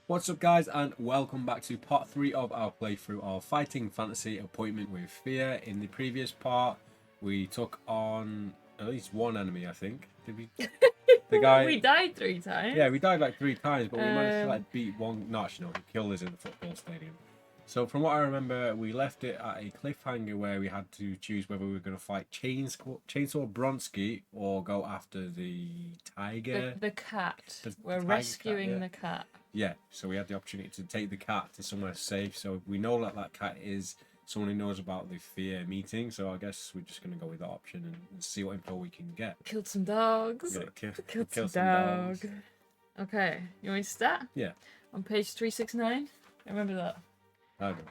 What's up, guys, and welcome back to part 3 of our playthrough of Fighting Fantasy Appointment with Fear. In the previous part, we took on at least one enemy, I think. Did we? The guy. We died 3 times. Yeah, we died like 3 times, but we managed to like beat one. No, actually, no, he killed us in the football stadium. So from what I remember, we left it at a cliffhanger where we had to choose whether we were going to fight Chainsaw Bronski or go after the tiger. The cat. We're tiger rescuing cat, yeah. the cat. Yeah, so we had the opportunity to take the cat to somewhere safe. So we know that that cat is someone who knows about the F.E.A.R meeting. So I guess we're just going to go with that option and see what info we can get. Killed some dogs. Kill some some dogs. Okay, you want me to start? Yeah. On page 369? I remember that. I don't know.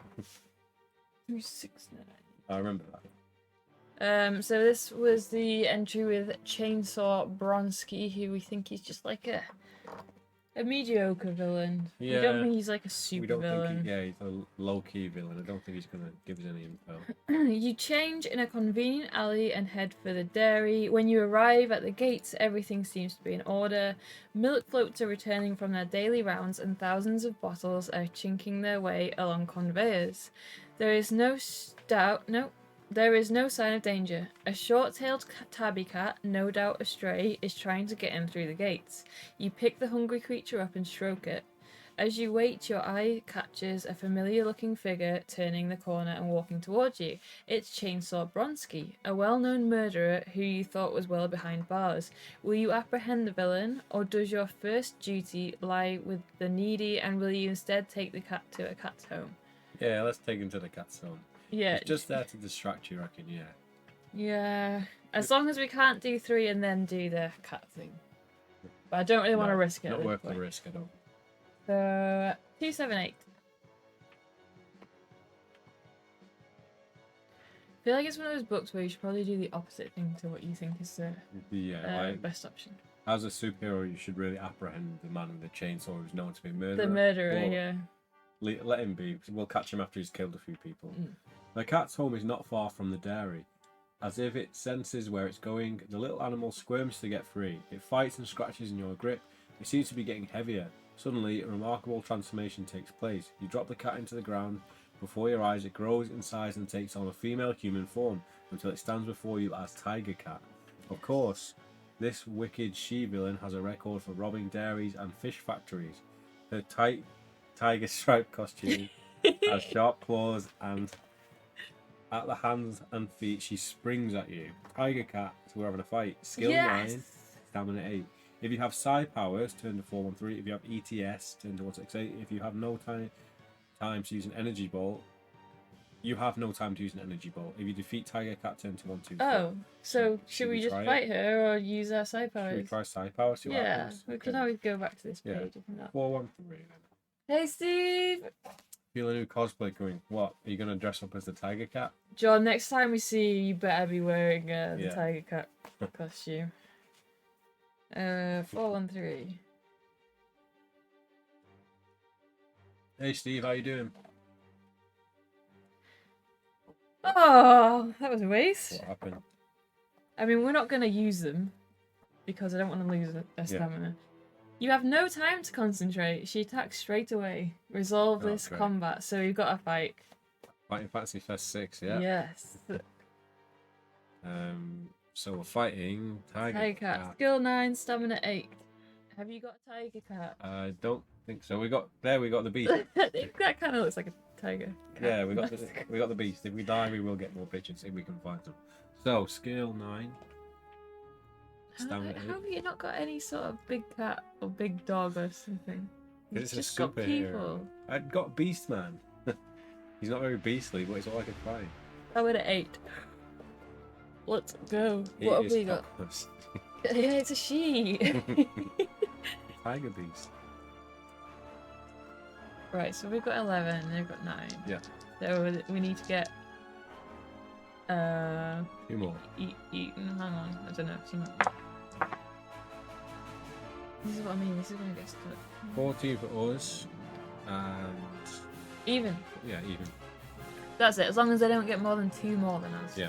369. I remember that. So this was the entry with Chainsaw Bronski, who we think is just like a mediocre villain. Yeah. We don't think he's like a super villain. He's a low-key villain. I don't think he's going to give us any info. You change in a convenient alley and head for the dairy. When you arrive at the gates, everything seems to be in order. Milk floats are returning from their daily rounds and thousands of bottles are chinking their way along conveyors. There is no sign of danger. A short-tailed tabby cat, no doubt a stray, is trying to get in through the gates. You pick the hungry creature up and stroke it. As you wait, your eye catches a familiar-looking figure turning the corner and walking towards you. It's Chainsaw Bronski, a well-known murderer who you thought was well behind bars. Will you apprehend the villain, or does your first duty lie with the needy, and will you instead take the cat to a cat's home? Yeah, let's take him to the cat's home. Yeah. It's just there to distract you, I reckon, yeah. Yeah. As long as we can't do 3 and then do the cat thing. But I don't really want to risk it. Not worth the risk, I don't. So, 278. I feel like it's one of those books where you should probably do the opposite thing to what you think is the best option. As a superhero, you should really apprehend the man with the chainsaw who's known to be a murderer. The murderer, yeah. Let him be. We'll catch him after he's killed a few people. The cat's home is not far from the dairy. As if it senses where it's going, the little animal squirms to get free. It fights and scratches in your grip. It seems to be getting heavier. Suddenly, a remarkable transformation takes place. You drop the cat into the ground. Before your eyes, it grows in size and takes on a female human form until it stands before you as Tiger Cat. Of course, this wicked she-villain has a record for robbing dairies and fish factories. Her tight tiger striped costume has sharp claws, and at the hands and feet she springs at you. Tiger Cat, so we're having a fight. Skill 9, stamina 8. If you have psi powers, turn to 413. If you have ETS, turn to 168. If you have no time to use an energy bolt, you have no time to use an energy bolt. If you defeat Tiger Cat, turn to 124. Oh, so should we just fight her or use our psi powers? Should we try psi powers? Yeah, we can always go back to this page. Yeah. 413 then. Hey, Steve! Feel a new cosplay going. What? Are you going to dress up as the Tiger Cat? John, next time we see you, you better be wearing the Tiger Cat costume. 413. Hey Steve, how you doing? Oh, that was a waste. What happened? I mean, we're not going to use them because I don't want to lose a stamina. You have no time to concentrate. She attacks straight away. Resolve this combat. So we've got to fight. Fighting Fantasy Fest 6, yeah? Yes. So we're fighting Tiger Cat. Skill 9, stamina 8. Have you got a Tiger Cat? I don't think so. We got the beast. That kind of looks like a tiger cat. Yeah, we got the beast. If we die, we will get more pictures if we can find them. So skill 9. Stamina 8. How have you not got any sort of big cat or big dog or something? It's just a superhero. I got Beast Man. He's not very beastly, but it's all I could find. I went at 8. Let's go. What have we got? Yeah, it's a she. Tiger Beast. Right, so we've got 11 and they've got 9. Yeah. So we need to get 2 more. Eaten. Hang on, I don't know. Something. This is what I mean. This is gonna get stuck. 14 for us, and even. Yeah, even. That's it. As long as they don't get more than 2 more than us. Yeah.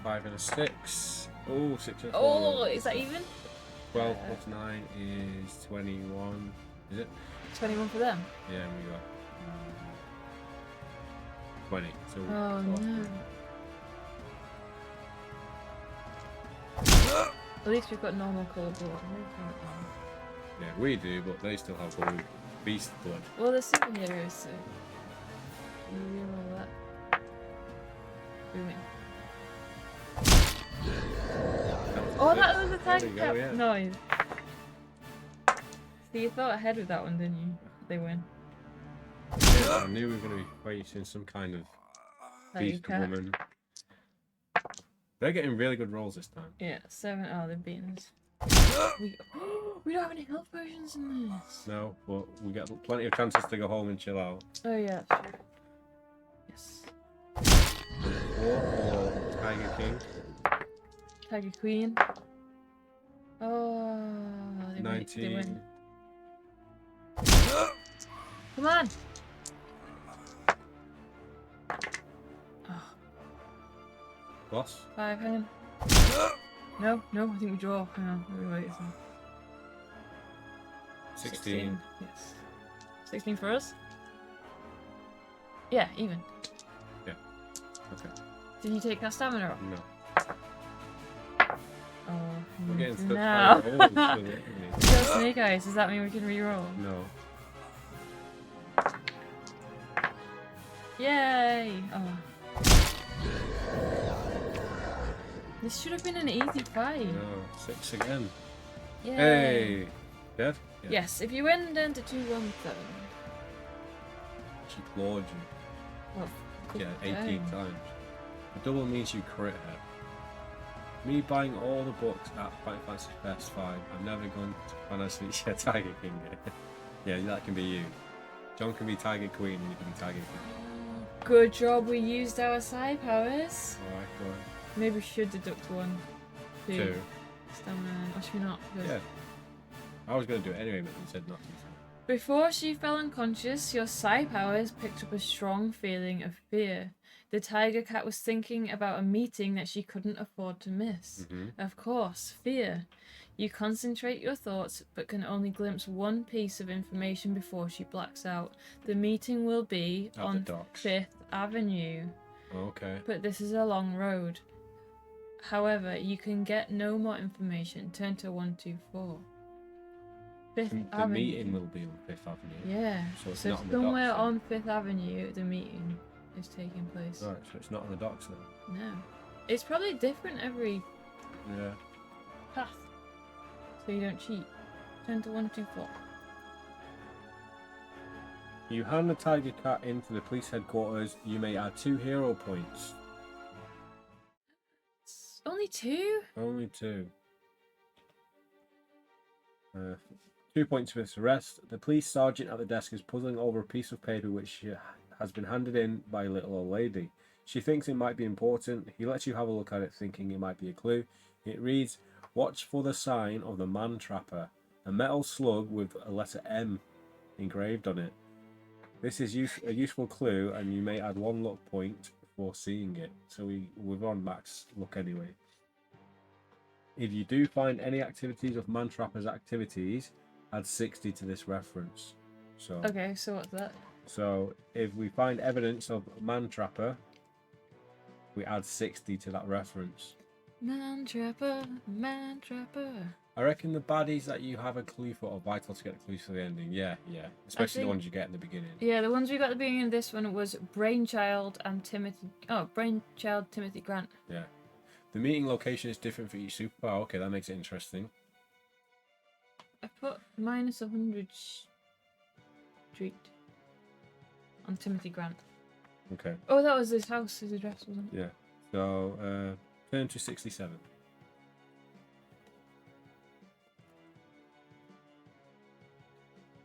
5 and a 6. Oh, 6 and a 4. Oh, is that even? 12 plus 9 is 21. Is it? 21 for them. Yeah, we got 20. So Oh no. At least we've got normal colour blood. yeah, we do, but they still have blue beast blood. Well, they're superheroes, so you reroll that. Booming. Oh, that was a tiger cat yeah. noise. So you thought ahead with that one, didn't you? They win. Yeah, I knew we were going to be facing some kind of Tiger beast cat. woman. They're getting really good rolls this time. Yeah, 7. Oh, they've beaten us. We don't have any health potions in this. No, but we get plenty of chances to go home and chill out. Oh yeah, that's true. Yes. 4 for Tiger King. Tiger Queen. Oh, they 19. Win. They win. Come on. Oh. Boss. 5, hang on. No, I think we draw. Hang on, let me wait a second. 16. Yes. 16 for us? Yeah, even. Yeah. Okay. Did you take our stamina off? No. Oh, We're getting stuck no. by rolls, so We got snake eyes. Does that mean we can reroll? No. Yay! Oh. This should have been an easy fight. No. 6 again. Yay! Hey! Dead? Yeah. Yes, if you win down to 2-1 though. She clawed you. Well, Yeah, 18 times. The double means you crit her. Me buying all the books at Final Fantasy Best 5, I'm never going to financially share Tiger King. Yeah, that can be you. John can be Tiger Queen and you can be Tiger King. good job we used our side powers. Alright, go on. Maybe we should deduct 1. 2. Stamina. Or should we not? Yeah. I was going to do it anyway, but you said not to. Before she fell unconscious, your psi powers picked up a strong feeling of fear. The tiger cat was thinking about a meeting that she couldn't afford to miss. Of course, fear. You concentrate your thoughts, but can only glimpse one piece of information before she blacks out. The meeting will be At on the docks. 5th Avenue. Okay. But this is a long road. However, you can get no more information. Turn to 124. 5th The Avenue. meeting will be on 5th Avenue. Yeah. So it's So not on the somewhere docks, on 5th Avenue, the meeting is taking place. Right, so it's not on the docks then. No. It's probably different every Yeah. path. So you don't cheat. Turn to 124. You hand the tiger cat into the police headquarters, you may add 2 hero points. It's only 2? Only 2. 2 points for this arrest. The police sergeant at the desk is puzzling over a piece of paper which has been handed in by a little old lady. She thinks it might be important. He lets you have a look at it, thinking it might be a clue. It reads, "Watch for the sign of the man trapper. A metal slug with a letter M engraved on it. This is a useful clue, and you may add 1 luck point for seeing it." So we're on max luck anyway. If you do find any activities of man trapper's activities, add 60 to this reference. So Okay, so what's that? So if we find evidence of man trapper, we add 60 to that reference. Man trapper, man trapper. I reckon the baddies that you have a clue for are vital to get the clues for the ending. Yeah. Especially the ones you get in the beginning. Yeah, the ones we got at the beginning of this one was Brainchild and Timothy. Oh, Brainchild, Timothy Grant. Yeah. The meeting location is different for each superpower. Okay, that makes it interesting. I put -100 street on Timothy Grant. Okay. Oh, that was his house, his address, wasn't it? Yeah. So turn to 67.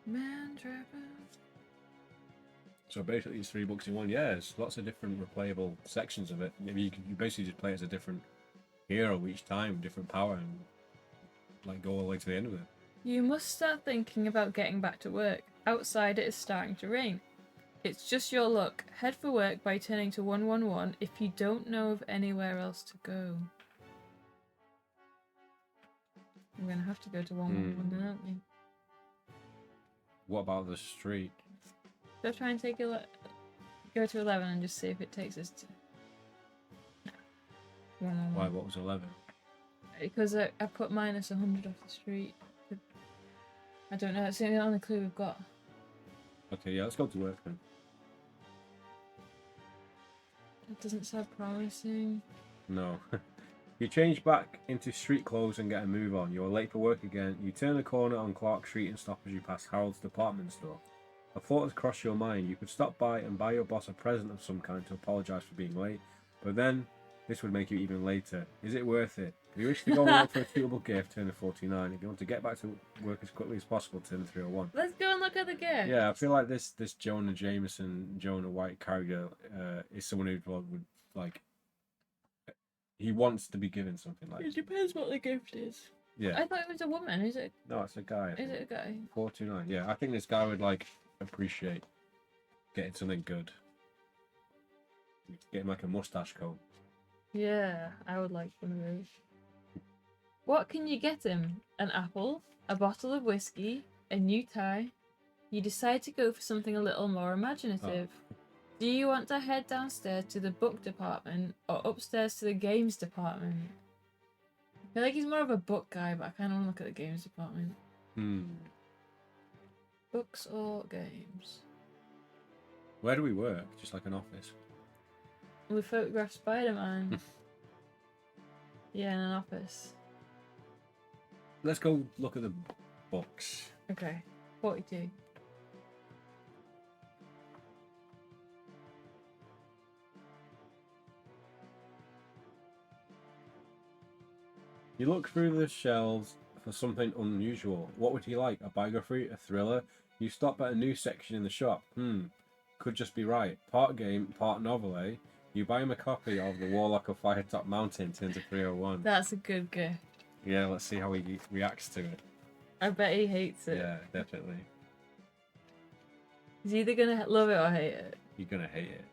Man trapper. So basically it's 3 books in one. Yeah, there's lots of different replayable sections of it. Maybe you basically just play it as a different hero each time, different power, and like go all the way to the end of it. You must start thinking about getting back to work. Outside it is starting to rain. It's just your luck. Head for work by turning to 111 if you don't know of anywhere else to go. We're gonna have to go to 111 then, aren't we? What about the street? So try and take go to 11 and just see if it takes us to 111. Why? What was 11? Because I put minus 100 off the street. I don't know. It's the only clue we've got. Okay, yeah, let's go to work then. That doesn't sound promising. No. You change back into street clothes and get a move on. You're late for work again. You turn the corner on Clark Street and stop as you pass Harold's department store. A thought has crossed your mind. You could stop by and buy your boss a present of some kind to apologise for being late, but then this would make you even later. Is it worth it? If you wish to go and look for a suitable gift, turn to 49. If you want to get back to work as quickly as possible, turn to 301. Let's go and look at the gift. Yeah, I feel like this Jonah Jameson, Jonah White character is someone who would like. He wants to be given something like. It depends what the gift is. Yeah. I thought it was a woman. Is it? No, it's a guy. Is it a guy? 429. Yeah, I think this guy would like appreciate getting something good. Get him like a mustache comb. Yeah, I would like one of those. What can you get him? An apple, a bottle of whiskey, a new tie. You decide to go for something a little more imaginative. Do you want to head downstairs to the book department or upstairs to the games department? I feel like he's more of a book guy, but I kind of want to look at the games department. Books or games? Where do we work? Just like an office. We photographed Spider-Man. Yeah, in an office. Let's go look at the books. Okay, 42. You look through the shelves for something unusual. What would he like? A biography? A thriller? You stop at a new section in the shop. Could just be right. Part game, part novel, eh? You buy him a copy of The Warlock of Firetop Mountain, turn to 301. That's a good gift. Yeah, let's see how he reacts to it. I bet he hates it. Yeah, definitely. He's either gonna love it or hate it. You're gonna hate it.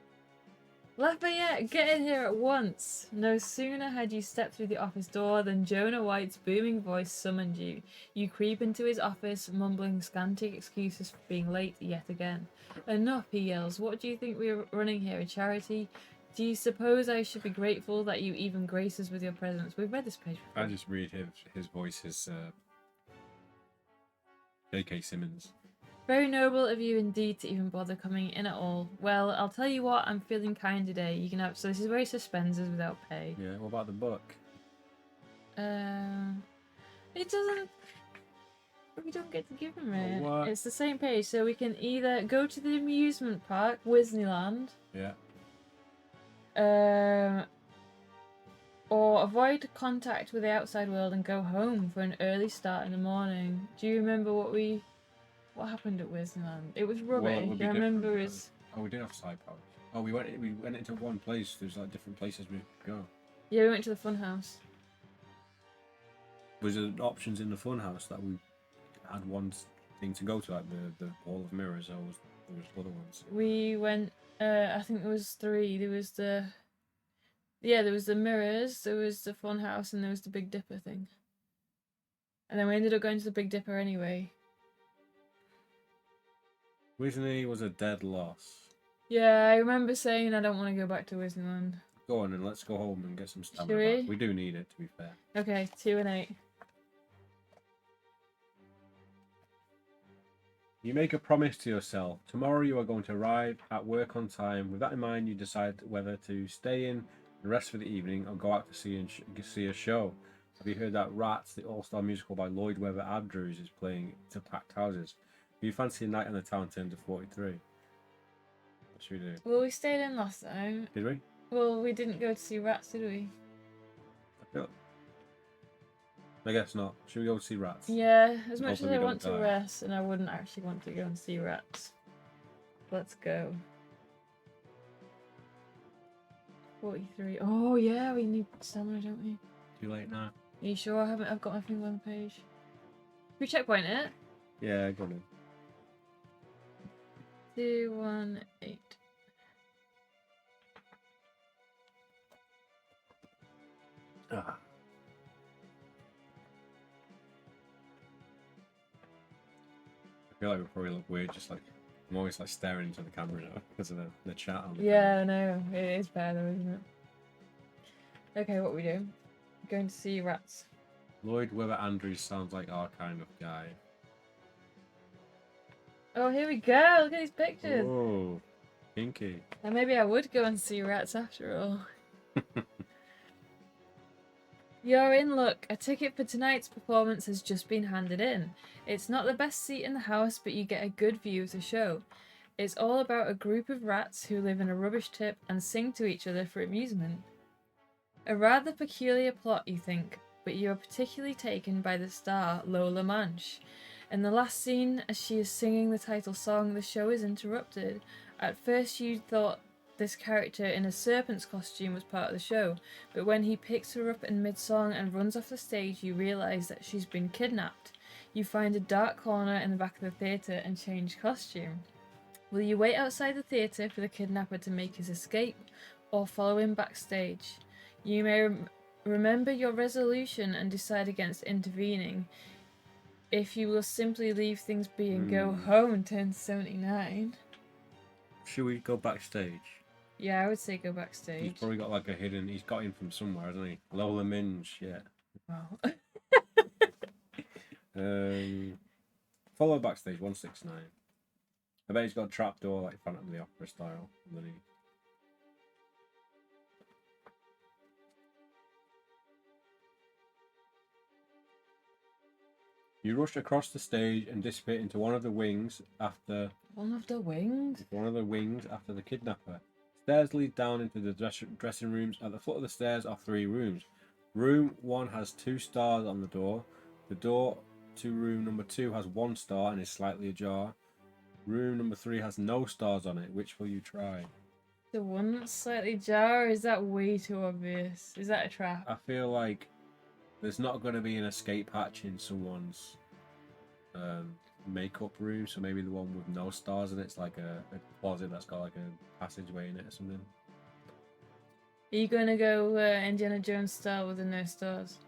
Lafayette, get in here at once! No sooner had you stepped through the office door than Jonah White's booming voice summoned you. You creep into his office, mumbling scanty excuses for being late yet again. Enough, he yells. What do you think we're running here, a charity? Do you suppose I should be grateful that you even grace us with your presence? We've read this page before. I just read his voice is J.K. Simmons. Very noble of you indeed to even bother coming in at all. Well, I'll tell you what, I'm feeling kind today. You can have... So this is where he suspends us without pay. Yeah, what about the book? It doesn't... We don't get to give him it. What? It's the same page, so we can either go to the amusement park, Disneyland. Yeah. Or avoid contact with the outside world and go home for an early start in the morning. Do you remember what happened at Disneyland? It was rubbish. Well, it would be I remember different is... Oh, we did have side powers. Oh, we went into one place. There's like different places we could go. Yeah, we went to the fun house. Was there options in the fun house that we had one thing to go to, like the Hall of Mirrors, or there was other ones? We went, I think there was 3. There was the mirrors, there was the fun house, and there was the Big Dipper thing. And then we ended up going to the Big Dipper anyway. Disney was a dead loss. Yeah, I remember saying I don't want to go back to Disneyland. Go on and let's go home and get some stamina Should we? back. We do need it, to be fair. Okay, 2 and 8. You make a promise to yourself. Tomorrow you are going to arrive at work on time. With that in mind, you decide whether to stay in and rest for the evening or go out to see a show. Have you heard that Rats, the all-star musical by Lloyd Webber Andrews, is playing to packed houses? Do you fancy a night on the town turn to 43? What should we do? Well, we stayed in last time. Did we? Well, we didn't go to see Rats, did we? I guess not. Should we go see Rats? Yeah, as much as Hopefully I we want don't to die. rest, and I wouldn't actually want to go and see Rats. Let's go. 43. Oh yeah, we need stamina, don't we? Too late now. Are you sure? I've got my finger on the page. Should we checkpoint it? Yeah, go on. 218. Ah. feel like we probably look weird, just like I'm always like staring into the camera now because of the chat on the Yeah, I know. It is fair though, isn't it? Okay, what we do? Going to see rats. Lloyd Webber Andrews sounds like our kind of guy. Oh, here we go. Look at these pictures. Oh, kinky. And maybe I would go and see rats after all. You're in luck. A ticket for tonight's performance has just been handed in. It's not the best seat in the house, but you get a good view of the show. It's all about a group of rats who live in a rubbish tip and sing to each other for amusement. A rather peculiar plot, you think, but you are particularly taken by the star, Lola Manche. In the last scene, as she is singing the title song, the show is interrupted. At first you thought this character in a serpent's costume was part of the show, but when he picks her up in mid-song and runs off the stage, you realise that she's been kidnapped. You find a dark corner in the back of the theatre and change costume. Will you wait outside the theatre for the kidnapper to make his escape, or follow him backstage? You may remember your resolution and decide against intervening. If you will simply leave things be and go home and turn 79. Should we go backstage? Yeah, I would say go He's backstage. probably got like a hidden. He's got him from somewhere, hasn't he? Lola Minge, yeah. Wow. Follow backstage 169. I bet he's got a trapdoor like Phantom of the Opera style underneath. You rush across the stage and dissipate into one of the wings after One of the wings? the kidnapper. Stairs lead down into the dressing rooms. At the foot of the stairs are 3 rooms. Room 1 has 2 stars on the door. The door to room number 2 has 1 star and is slightly ajar. Room number 3 has no stars on it. Which will you try? The one that's slightly ajar, is that way too obvious? Is that a trap? I feel like there's not going to be an escape hatch in someone's makeup room, so maybe the one with no stars in it's like a closet that's got like a passageway in it or something. Are you gonna go Indiana Jones style with the no stars?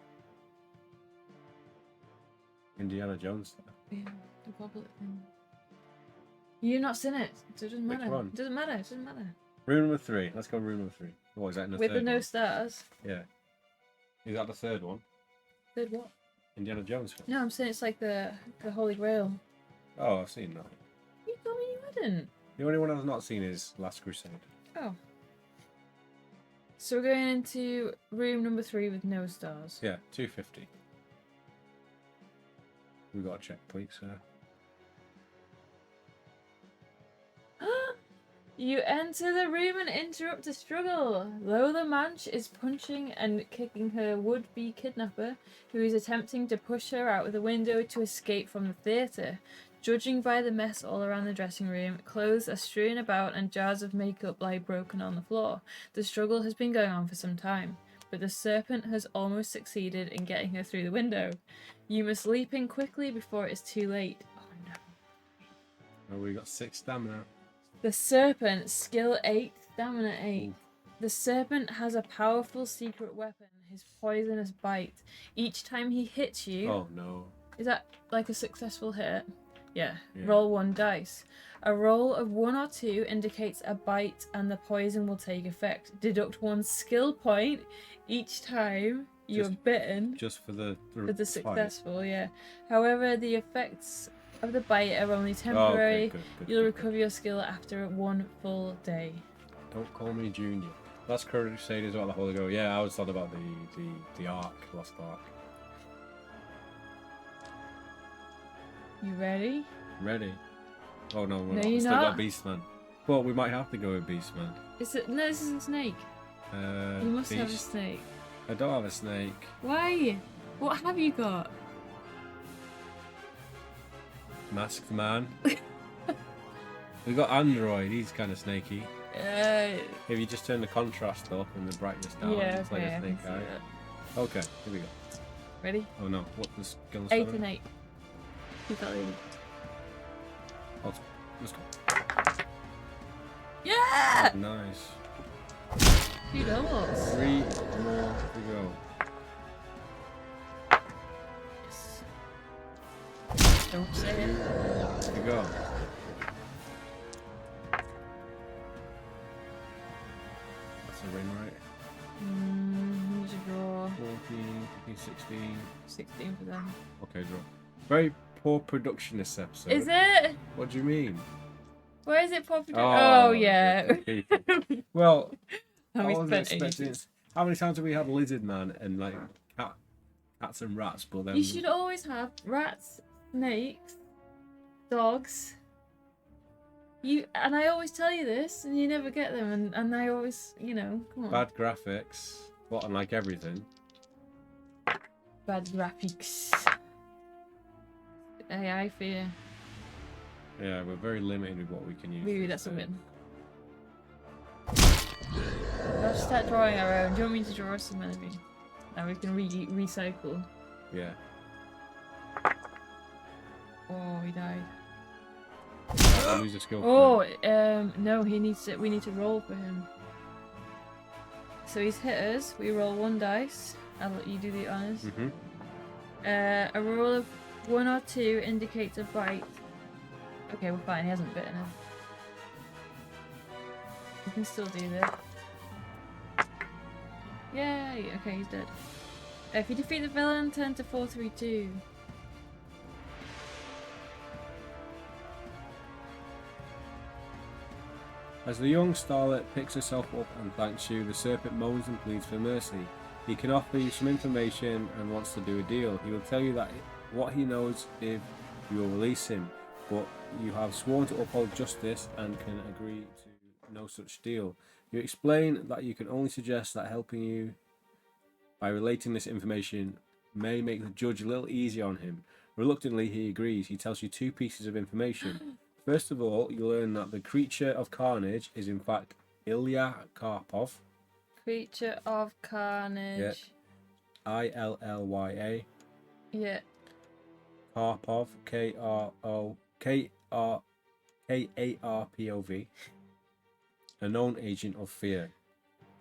Indiana Jones style. Yeah, the goblet thing. You've not seen it, so it doesn't Which matter. one? It doesn't matter, it doesn't matter. Room number 3. Let's go room number 3. What is that in the With third the no one? stars? Yeah. Is that the third one? Third what? Indiana Jones film? No, I'm saying it's like the Holy Grail. Oh, I've seen that. You told me you hadn't. The only one I've not seen is Last Crusade. Oh. So we're going into room number 3 with no stars. Yeah, 250. We got to check, please, sir. You enter the room and interrupt a struggle. Lola Manche is punching and kicking her would-be kidnapper, who is attempting to push her out of the window to escape from the theatre. Judging by the mess all around the dressing room, clothes are strewn about and jars of makeup lie broken on the floor. The struggle has been going on for some time, but the serpent has almost succeeded in getting her through the window. You must leap in quickly before it is too late. Oh no. Oh, we got 6 stamina. The serpent, skill 8, stamina 8. Ooh. The serpent has a powerful secret weapon, his poisonous bite. Each time he hits you... Oh no. Is that like a successful hit? Yeah. Yeah. Roll 1 dice. A roll of 1 or 2 indicates a bite and the poison will take effect. Deduct 1 skill point each time you're bitten. Just for the For the successful, yeah. However, the effects of the bite are only Oh, temporary. okay, good, You'll good. recover your skill after 1 full day. Don't call me Junior. Last Crusade is what the Holy Grail. Yeah, I was thought about the Ark, Lost Ark. You ready? Ready? Oh no, we're No, not. you're We still not. got Beastman. Well, we might have to go with Beastman. Is it? No, this isn't snake. You must have a Beast. snake. I don't have a snake. Why? What have you got? Masked Man. We got Android. He's kind of snaky. If you just turn the contrast up and the brightness down, Yeah, it's like okay, a I snake can see eye. that. Okay, here we go. Ready? Oh no, what the skill 8 and 8. You got it. Let's go. Yeah! Nice. 2 doubles. 3 more to go. Yes. Don't say it. There you go. That's a win, right? Need to draw 14, 15, 16. 16 for them. Okay, draw. Very poor production this episode. Is it? What do you mean? Where is it popular? Oh, yeah. Well, How I we wasn't spent expecting ages. How many times have we had Lizard Man and like cats and rats? But then You should always have rats, snakes, dogs. And I always tell you this, and you never get them, and I always, come on. bad graphics. What, unlike everything. Bad graphics. AI fear. Yeah, we're very limited with what we can use. Maybe that's a win. Let's start drawing our own. Do you want me to draw some maybe? Now we can recycle. Yeah. Oh, he died. I'll lose a skill point. Oh, no, we need to roll for him. So he's hit us. We roll 1 dice. I'll let you do the honors. Mm-hmm. A roll of 1 or 2 indicates a bite. Okay, we're fine. He hasn't bitten him. We can still do this. Yay! Okay, he's dead. If you defeat the villain, turn to 432. As the young starlet picks herself up and thanks you, the serpent moans and pleads for mercy. He can offer you some information and wants to do a deal. He will tell you that what he knows if you will release him, but you have sworn to uphold justice and can agree to no such deal. You explain that you can only suggest that helping you by relating this information may make the judge a little easier on him. Reluctantly, he agrees. He tells you 2 pieces of information. First of all, you learn that the creature of carnage is in fact Ilya Karpov. Creature of carnage. Yeah. Illya. Yeah. Karpov. Karpov. A known agent of F.E.A.R.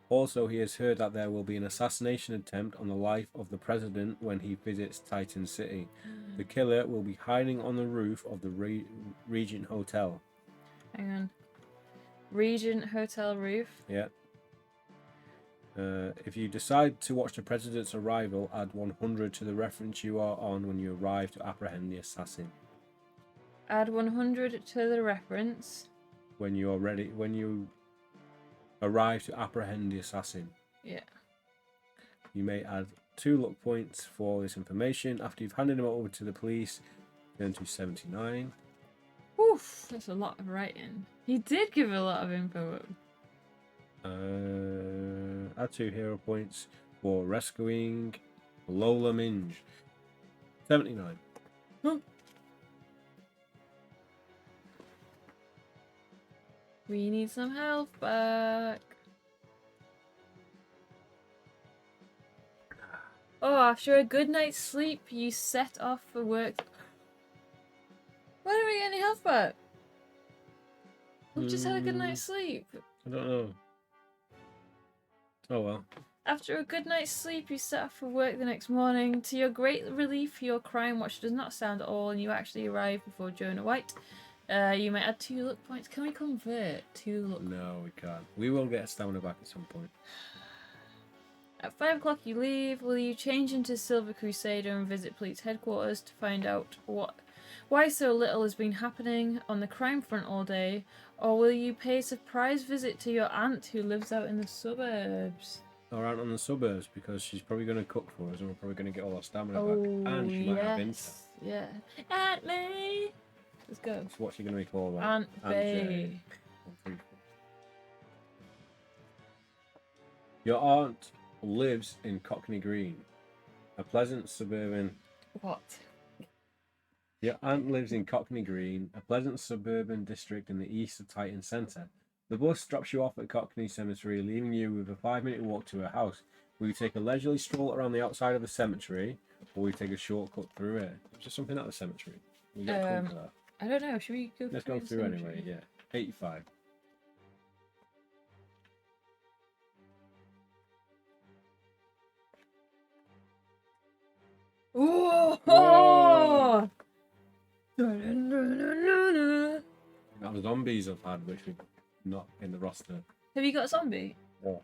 Also, he has heard that there will be an assassination attempt on the life of the president when he visits Titan City. The killer will be hiding on the roof of the Regent Hotel. Hang on. Regent Hotel roof? Yeah. If you decide to watch the president's arrival, add 100 to the reference you are on when you arrive to apprehend the assassin. Add 100 to the reference. When you arrive to apprehend the assassin. Yeah. You may add 2 luck points for this information. After you've handed him over to the police, turn to 79. Oof, that's a lot of writing. He did give a lot of info. Add 2 hero points for rescuing Lola Minge. 79. Huh. We need some health back. Oh, after a good night's sleep, you set off for work. Why don't we get any health back? We've just had a good night's sleep. I don't know. Oh well. After a good night's sleep, you set off for work the next morning. To your great relief, your crime watch does not sound at all, and you actually arrive before Jonah White. You may add 2 luck points. Can we convert 2 luck? No, we can't. We will get stamina back at some point. At 5 o'clock you leave. Will you change into Silver Crusader and visit police headquarters to find out why so little has been happening on the crime front all day? Or will you pay a surprise visit to your aunt who lives out in the suburbs? Our aunt in the suburbs, because she's probably going to cook for us and we're probably going to get all our stamina back. Oh, And she might have intel. yeah. Aunt May! Let's go. So what's she going to be called? Aunt Bay. Your aunt lives in Cockney Green, a pleasant suburban... What? Your aunt lives in Cockney Green, a pleasant suburban district in the east of Titan Centre. The bus drops you off at Cockney Cemetery, leaving you with a 5-minute walk to her house. Will you take a leisurely stroll around the outside of the cemetery, or will you take a shortcut through it? Is there something at the cemetery? We get called for that. I don't know. Should we go Let's through go the through cemetery? anyway, yeah. 85. Ooh! Whoa. Now the zombies I've had, which are not in the roster. Have you got a zombie? Yeah.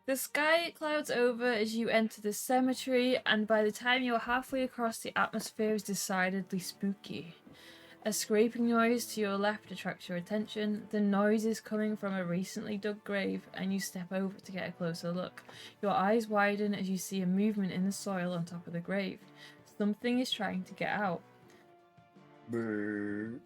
The sky clouds over as you enter the cemetery, and by the time you're halfway across, the atmosphere is decidedly spooky. A scraping noise to your left attracts your attention. The noise is coming from a recently dug grave, and you step over to get a closer look. Your eyes widen as you see a movement in the soil on top of the grave. Something is trying to get out. Brrr.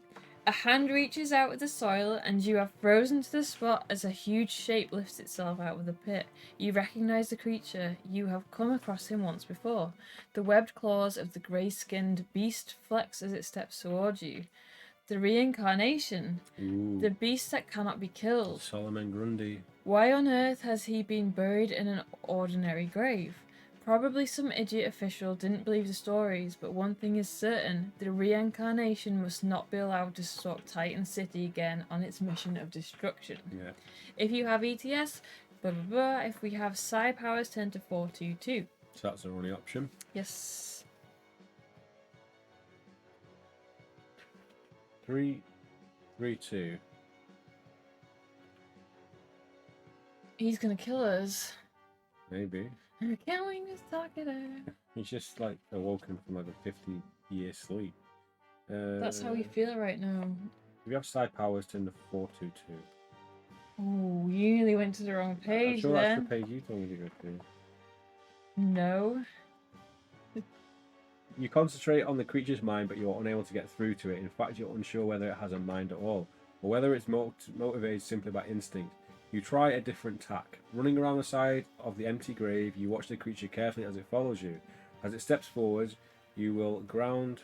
A hand reaches out of the soil, and you are frozen to the spot as a huge shape lifts itself out of the pit. You recognize the creature. You have come across him once before. The webbed claws of the grey-skinned beast flex as it steps towards you. The reincarnation. Ooh. The beast that cannot be killed. Solomon Grundy. Why on earth has he been buried in an ordinary grave? Probably some idiot official didn't believe the stories, but one thing is certain, the reincarnation must not be allowed to stalk Titan City again on its mission of destruction. Yeah. If you have ETS, blah blah blah, if we have psi powers 10 to 422. So that's the only option. Yes. 3, 3, 2. He's gonna kill us. Maybe. Can't we just talk it out? He's just like awoken from like a 50-year sleep. That's how we feel right now. We have side powers to the 422. Oh, you nearly went to the wrong I'm page sure then. that's the page you told me to go to. No. You concentrate on the creature's mind, but you're unable to get through to it. In fact, you're unsure whether it has a mind at all, or whether it's motivated simply by instinct. You try a different tack. Running around the side of the empty grave, you watch the creature carefully as it follows you. As it steps forward, you will the ground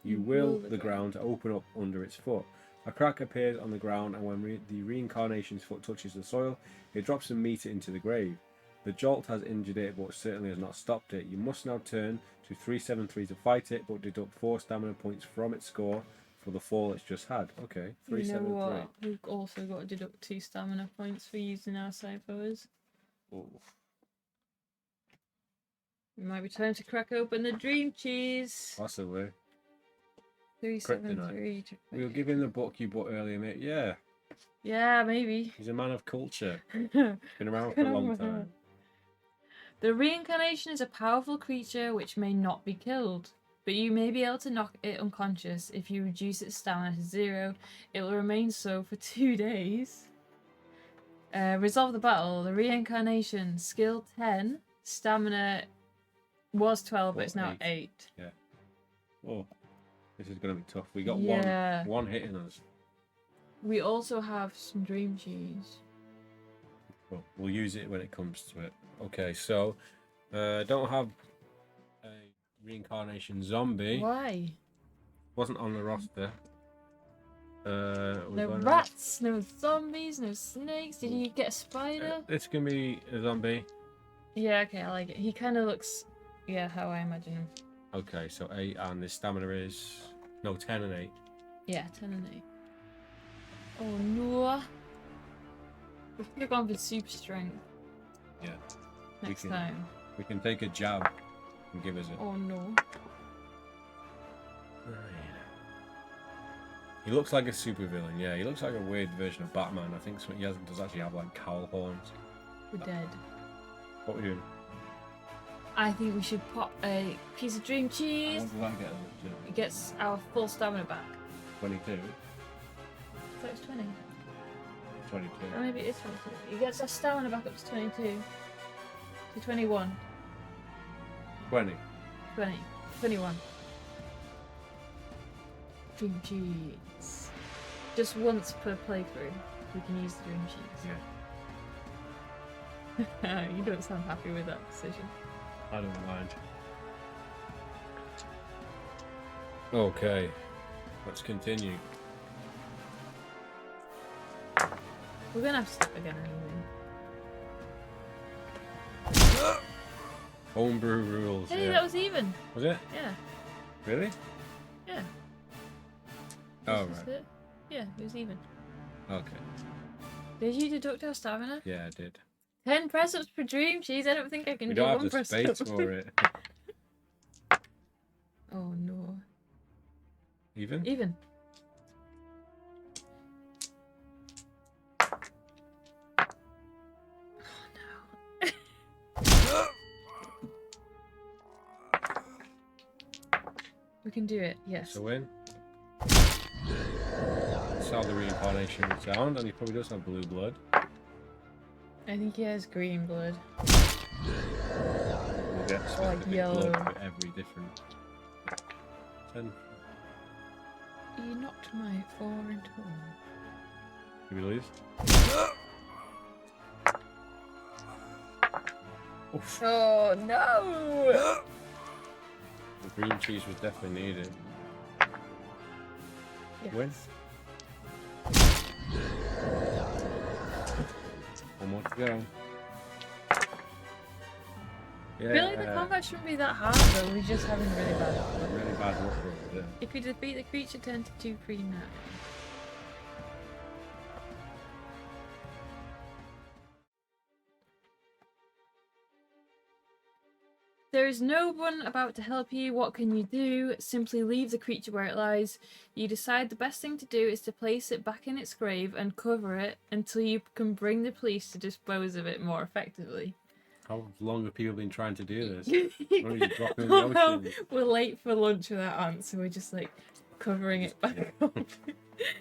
open up under its foot. A crack appears on the ground, and when the reincarnation's foot touches the soil, it drops some meat into the grave. The jolt has injured it, but certainly has not stopped it. You must now turn to 373 to fight it, but deduct 4 stamina points from its score for the fall it's just had. Okay, 373. You know what? We've also got to deduct 2 stamina points for using our side powers. Oh. It might be time to crack open the dream cheese. Possibly. 373. We were giving the book you bought earlier, mate. Yeah, Yeah, maybe. he's a man of culture. The Been around for a long time. reincarnation is a powerful creature which may not be killed, but you may be able to knock it unconscious. If you reduce its stamina to 0, it will remain so for 2 days. Resolve the battle. The reincarnation. Skill 10. Stamina was 12, but it's now 8. Yeah. Oh, this is going to be tough. We got one hitting us. We also have some dream cheese. Well, we'll use it when it comes to it. Okay, so don't have a reincarnation zombie. Why? Wasn't on the roster. No rats, no zombies, no snakes. Did you get a spider? This can be a zombie. Yeah, okay, I like it. He kind of looks, how I imagine him. Okay, so 8, and his stamina is 10 and 8. Yeah, 10 and 8. Oh no. We could have gone for super strength. Yeah. Next time. We can take a jab and give us it. Oh no. He looks like a supervillain, yeah. He looks like a weird version of Batman. I think he does actually have like cowl horns. We're dead. What are we doing? I think we should pop a piece of dream cheese. What does that get us up to? It gets our full stamina back. 22? I thought it was 20. 22. Or maybe it is 22. It gets our stamina back up to 22. To 21. 20. 20. 21. Dream cheese. Just once per playthrough, we can use the dream cheese. Yeah. You don't sound happy with that decision. I don't mind. Okay. Let's continue. We're gonna have to stop again anyway. Homebrew rules. Hey, yeah. that was even. Was it? Yeah. Really? Yeah. Oh, This is right. it. Yeah, it was even. Okay. Did you deduct our stamina? Yeah, I did. 10 press ups per dream cheese. I don't think I can We do don't have one the press space up. for it. Oh no. Even? Even. We can do it, yes. So win. That's how the reincarnation would sound, and he probably does have blue blood. I think he has green blood. We'll get Or specific yellow. blood for every different. 10. You knocked my 4 into 1. Did we lose? Oof. Oh no! The green cheese was definitely needed. Yes. Win. One more to go. Yeah. I feel like the combat shouldn't be that hard though, we're just having really bad luck. Really bad luck over there. If you defeat the creature, turn to 2 green now. There is no one about to help you. What can you do? Simply leave the creature where it lies. You decide the best thing to do is to place it back in its grave and cover it until you can bring the police to dispose of it more effectively. How long have people been trying to do this? Why don't you drop it in the Oh, ocean? we're late for lunch with our aunt, so we're just like covering it back up.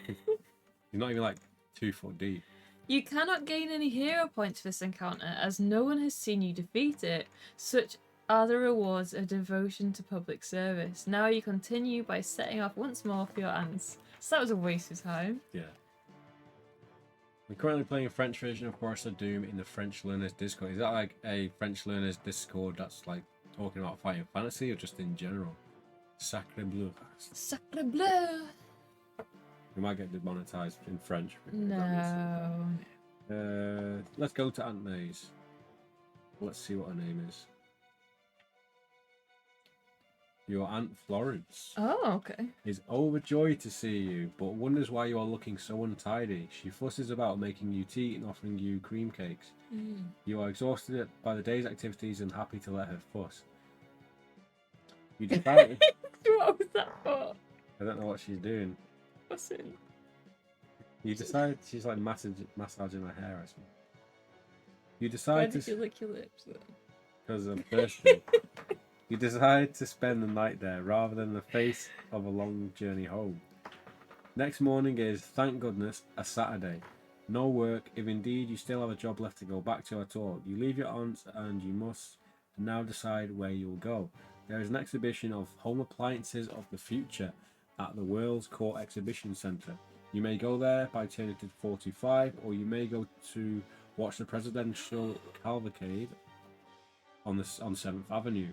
You're not even like 2 foot deep. You cannot gain any hero points for this encounter as no one has seen you defeat it. Such are the rewards of devotion to public service. Now you continue by setting off once more for your ants. So that was a waste of time. Yeah. We're currently playing a French version of Forest of Doom in the French Learners Discord. Is that like a French Learners Discord that's like talking about fighting fantasy or just in general? Sacre bleu. Sacre bleu! We might get demonetized in French. If that No. means it. Let's go to Aunt May's. Let's see what her name is. Your Aunt Florence Oh, okay. is overjoyed to see you, but wonders why you are looking so untidy. She fusses about making you tea and offering you cream cakes. You are exhausted by the day's activities and happy to let her fuss. You decide... What was that for? I don't know what she's doing. Fussing. You decide she's like massaging her hair or something. You Why decide did to... you lick your lips then? Because I'm thirsty. You decide to spend the night there rather than the face of a long journey home. Next morning is, thank goodness, a Saturday. No work, if indeed you still have a job left to go back to at all. You leave your aunt's and you must now decide where you will go. There is an exhibition of home appliances of the future at the World's Court Exhibition Centre. You may go there by turning to 45, or you may go to watch the presidential cavalcade on 7th Avenue.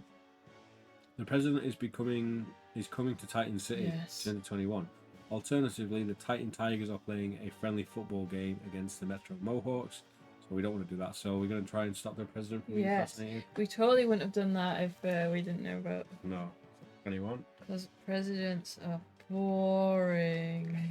The president is coming to Titan City, Yes. 2021. Alternatively, the Titan Tigers are playing a friendly football game against the Metro Mohawks, so we don't want to do that. So we're going to try and stop the president from being Yes. assassinated. We totally wouldn't have done that if we didn't know about. No. 21. Because presidents are boring.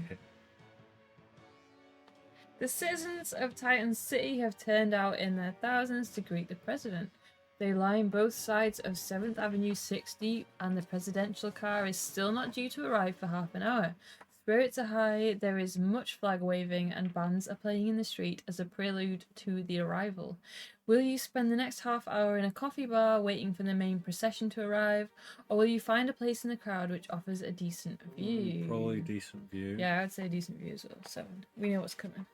The citizens of Titan City have turned out in their thousands to greet the president. They line both sides of 7th Avenue 6 deep, and the presidential car is still not due to arrive for half an hour. Spirits are high, there is much flag waving, and bands are playing in the street as a prelude to the arrival. Will you spend the next half hour in a coffee bar waiting for the main procession to arrive, or will you find a place in the crowd which offers a decent view? Probably a decent view. Yeah, I'd say a decent view as well. 7. We know what's coming.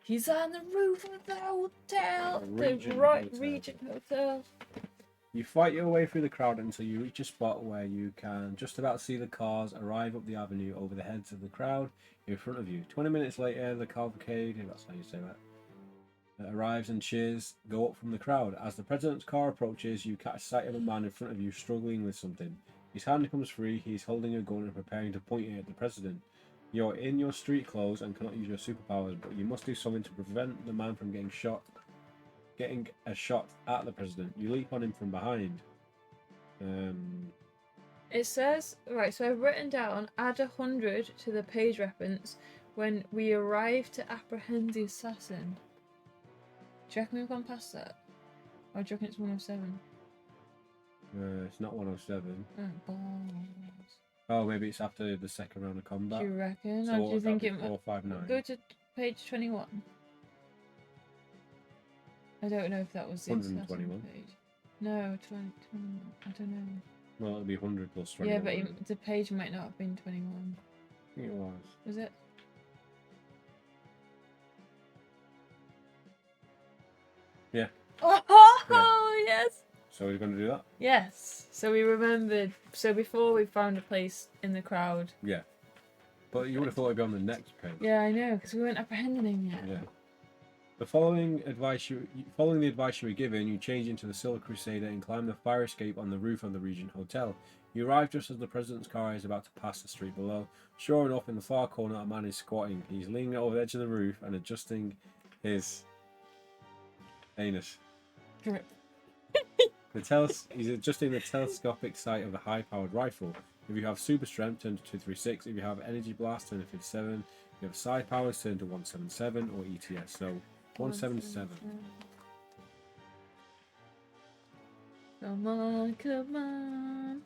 He's on the roof of the hotel, Regent Hotel. You fight your way through the crowd until you reach a spot where you can just about see the cars arrive up the avenue over the heads of the crowd in front of you. 20 minutes later, the cavalcade, if that's how you say that, arrives and cheers go up from the crowd. As the president's car approaches, you catch sight of a man in front of you struggling with something. His hand comes free, he's holding a gun and preparing to point it at the president. You're in your street clothes and cannot use your superpowers, but you must do something to prevent the man from getting a shot at the president. You leap on him from behind. It says, right, so I've written down, add 100 to the page reference when we arrive to apprehend the assassin. Do you reckon we've gone past that? Or do you reckon it's 107? It's not 107. Oh, balls. Oh, maybe it's after the second round of combat. Do you reckon? So Or what do you would that think be, it 459? go to page 21? I don't know if that was the 121. assassin page. No, 20, 21. I don't know. Well, it'll be 100 plus Yeah, 21. but wouldn't it? the page might not have been 21. I think it was. Was it? Yeah. Oh, yes! So we're going to do that? Yes. So we remembered. So before we found a place in the crowd. Yeah. But you would have thought it'd be on the next page. Yeah, I know, because we weren't apprehending him yet. Yeah. Following the advice you were given, you change into the Silver Crusader and climb the fire escape on the roof of the Regent Hotel. You arrive just as the president's car is about to pass the street below. Sure enough, in the far corner, a man is squatting. He's leaning over the edge of the roof and adjusting his anus. Drip. He's adjusting the telescopic sight of the high-powered rifle. If you have super strength, turn to 236. If you have energy blast, turn to 57. If you have side powers, turn to 177 or ETS. So 177. Come on, come on.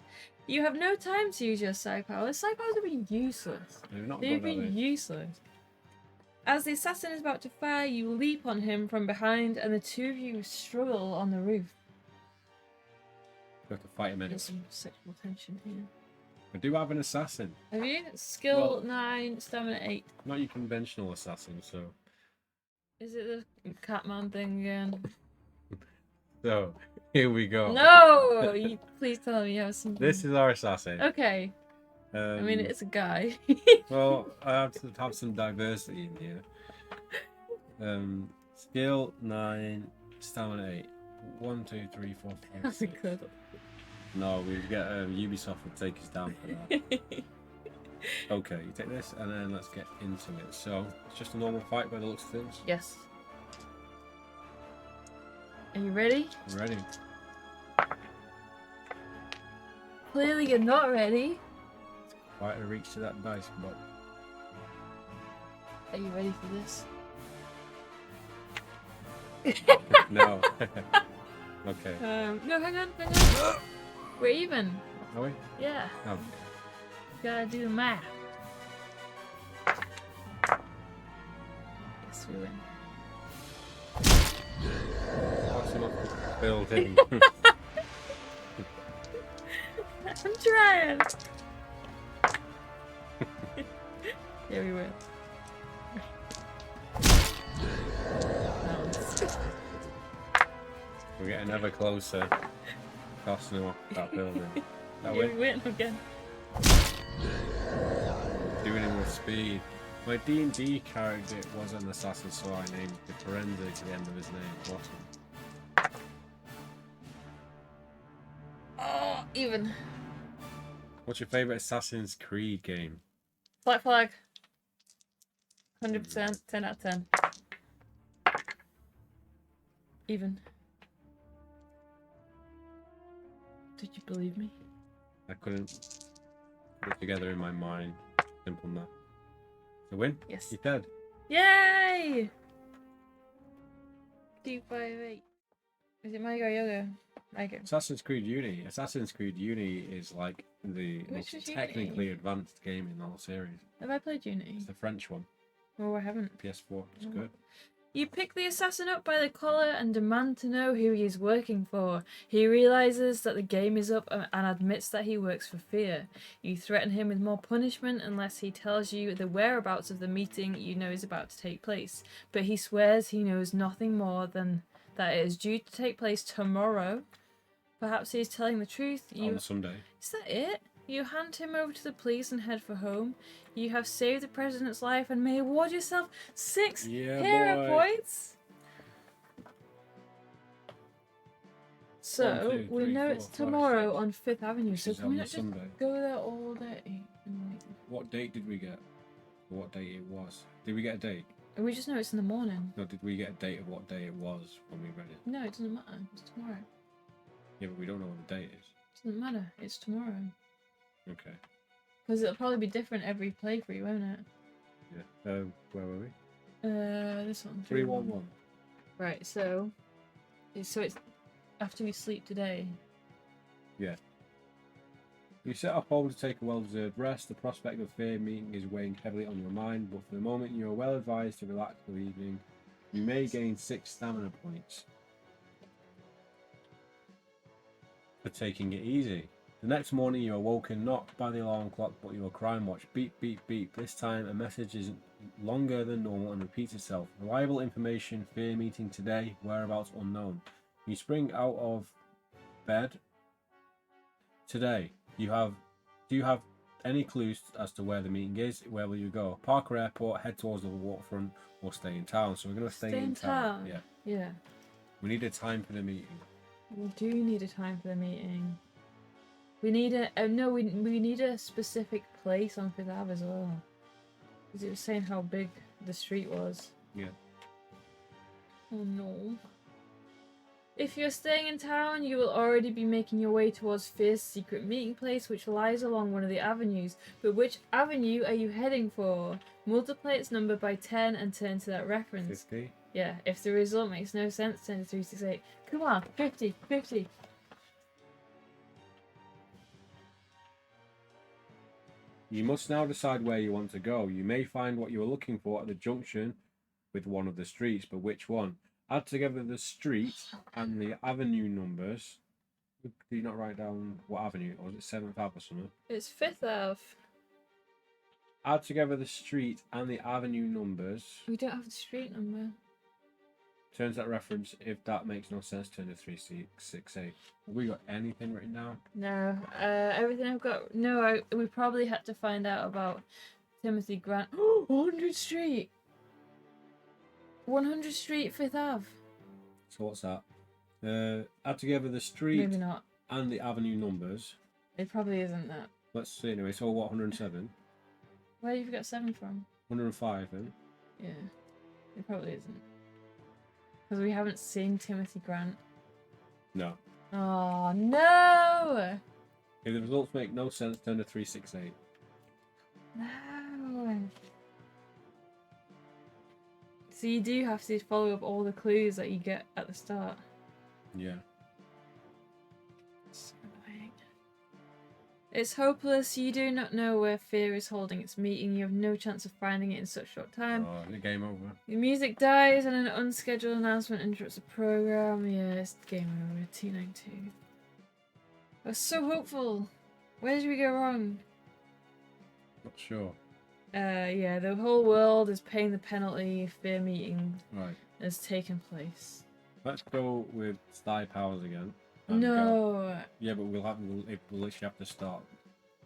You have no time to use your psi powers. Psi powers have been useless. They've been useless. As the assassin is about to fire, you leap on him from behind, and the two of you struggle on the roof. You have to fight him anyway. There's some sexual tension here. I do have an assassin. Have you? Skill 9, stamina 8. Not your conventional assassin, so. Is it the Catman thing again? So, here we go. No! Please tell me you have something. This is our assassin. Okay. I mean, it's a guy. Well, I have to have some diversity in here. Skill 9, stamina 8. 1, 2, 3, 4, 5, That's 6. good. No, we get Ubisoft will take us down for that. Okay, you take this and then let's get into it. So, it's just a normal fight by the looks of things. Yes. Are you ready? I'm ready. Clearly you're not ready. Quite a reach to that dice, but. Are you ready for this? No. Okay. No, hang on. We're even. Are we? Yeah. Oh. Gotta do the math. Yes, we win. What's enough built in? I'm trying. Yeah, we win. We're getting ever closer. Casting him off that building. That Yeah, way. we win again. Doing it with speed. My D&D character was an assassin, so I named the forensic at the end of his name. Bottom. Oh, even. What's your favourite Assassin's Creed game? Black Flag. 100%. 10 out of 10. Even. Did you believe me? I couldn't put it together in my mind. Simple math. The win? Yes. You dead. Yay! 258. Is it my go, your go? My go. Assassin's Creed Unity. Assassin's Creed Unity is like the Which most is Unity? technically advanced game in the whole series. Have I played Unity? It's the French one. Oh, I haven't. PS4. It's Oh. good. You pick the assassin up by the collar and demand to know who he is working for. He realizes that the game is up and admits that he works for F.E.A.R. You threaten him with more punishment unless he tells you the whereabouts of the meeting you know is about to take place. But he swears he knows nothing more than that it is due to take place tomorrow. Perhaps he is telling the truth. On Sunday. Is that it? You hand him over to the police and head for home. You have saved the president's life and may award yourself 6 hero points. So, 1, 2, we 3, know 4, it's 5, tomorrow 6. on 5th Avenue, Which so is can on we the not just Sunday. go there all day? And What date did we get? What date it was? Did we get a date? we just know it's in the morning. No, did we get a date of what day it was when we read it? No, it doesn't matter. It's tomorrow. Yeah, but we don't know what the date is. It doesn't matter. It's tomorrow. Okay. Because it'll probably be different every playthrough, won't it? Yeah. Where were we? This one. 311. Right, so it's after we sleep today. Yeah. You set off home to take a well-deserved rest. The prospect of F.E.A.R meeting is weighing heavily on your mind, but for the moment you are well advised to relax for the evening. You may gain 6 stamina points for taking it easy. The next morning you are woken not by the alarm clock but your crime watch. Beep, beep, beep. This time a message is longer than normal and repeats itself. Reliable information, F.E.A.R meeting today, whereabouts unknown. You spring out of bed today. Do you have any clues as to where the meeting is? Where will you go? Park or airport, head towards the waterfront, or stay in town? So we're going to stay in town. Yeah. Yeah. We need a time for the meeting. We do need a time for the meeting. We need we need a specific place on 5th Ave as well. Because it was saying how big the street was. Yeah. Oh no. If you're staying in town, you will already be making your way towards F.E.A.R's secret meeting place, which lies along one of the avenues. But which avenue are you heading for? Multiply its number by 10 and turn to that reference. 50. Yeah, if the result makes no sense, turn to 368. Come on, 50, 50. You must now decide where you want to go. You may find what you are looking for at the junction with one of the streets, but which one? Add together the street and the avenue numbers. Did you not write down what avenue? Or was it 7th Ave or something? It's 5th Ave. Add together the street and the avenue numbers. We don't have the street number. Turns that reference. If that makes no sense, turn to 368. Have we got anything written down? No. Everything I've got... No, we probably had to find out about Timothy Grant. 100 Street! 100 Street, 5th Ave. So what's that? Add together the street Maybe not. and the avenue numbers. It probably isn't that. Let's see anyway. So what, 107? Where have you got 7 from? 105 then? Yeah. It probably isn't. Because we haven't seen Timothy Grant. No. Oh, no! If the results make no sense, turn to 368. No! So you do have to follow up all the clues that you get at the start. Yeah. So annoying. It's hopeless. You do not know where F.E.A.R is holding its meeting. You have no chance of finding it in such short time. Oh, the game over. The music dies and an unscheduled announcement interrupts the program. Yeah, it's game over. T92. I was so hopeful. Where did we go wrong? Not sure. Yeah, the whole world is paying the penalty. F.E.A.R meeting Right. has taken place. Let's go with Sty Powers again. and No. go. Yeah, but we'll literally have to start.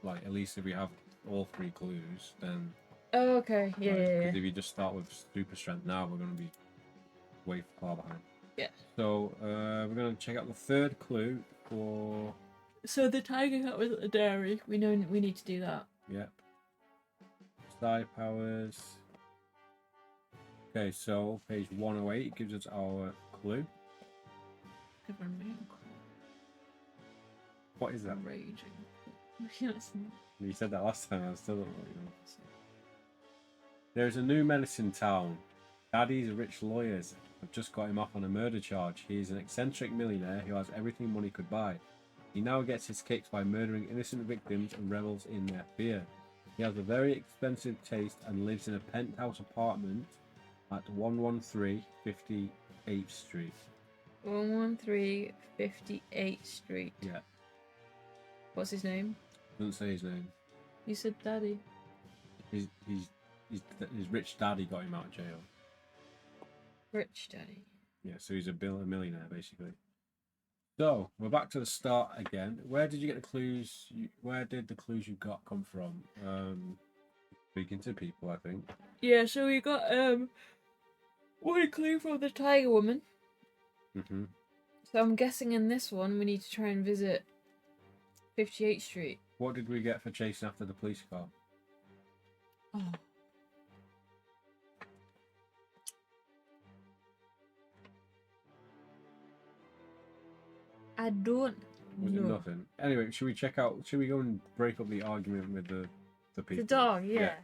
Like, at least if we have all 3 clues, then. Oh, okay. Yeah, like, yeah, yeah. 'cause if you just start with super strength now, we're going to be way far behind. Yeah. So we're going to check out the 3rd clue for. So the tiger cat was at the dairy. We know we need to do that. Yep. Sty Powers. Okay, so page 108 gives us our clue. What is that? Raging. Yes. You said that last time, I still don't know what you know. There is a new menace in town. Daddy's rich lawyers have just got him off on a murder charge. He is an eccentric millionaire who has everything money could buy. He now gets his kicks by murdering innocent victims and revels in their fear. He has a very expensive taste and lives in a penthouse apartment at 113 58th Street. 113 58th Street. Yeah. What's his name? Doesn't say his name. You said Daddy. His rich daddy got him out of jail. Rich Daddy. Yeah, so he's a millionaire basically. So we're back to the start again. Where did you get the clues? Where did the clues you got come from? Speaking to people, I think. Yeah, so we got one clue from the Tiger Woman. Mhm. So I'm guessing in this one we need to try and visit 58th Street. What did we get for chasing after the police car? Oh. I don't Was know. it nothing? Anyway, should we check out? Should we go and break up the argument with the people? The dog, yeah.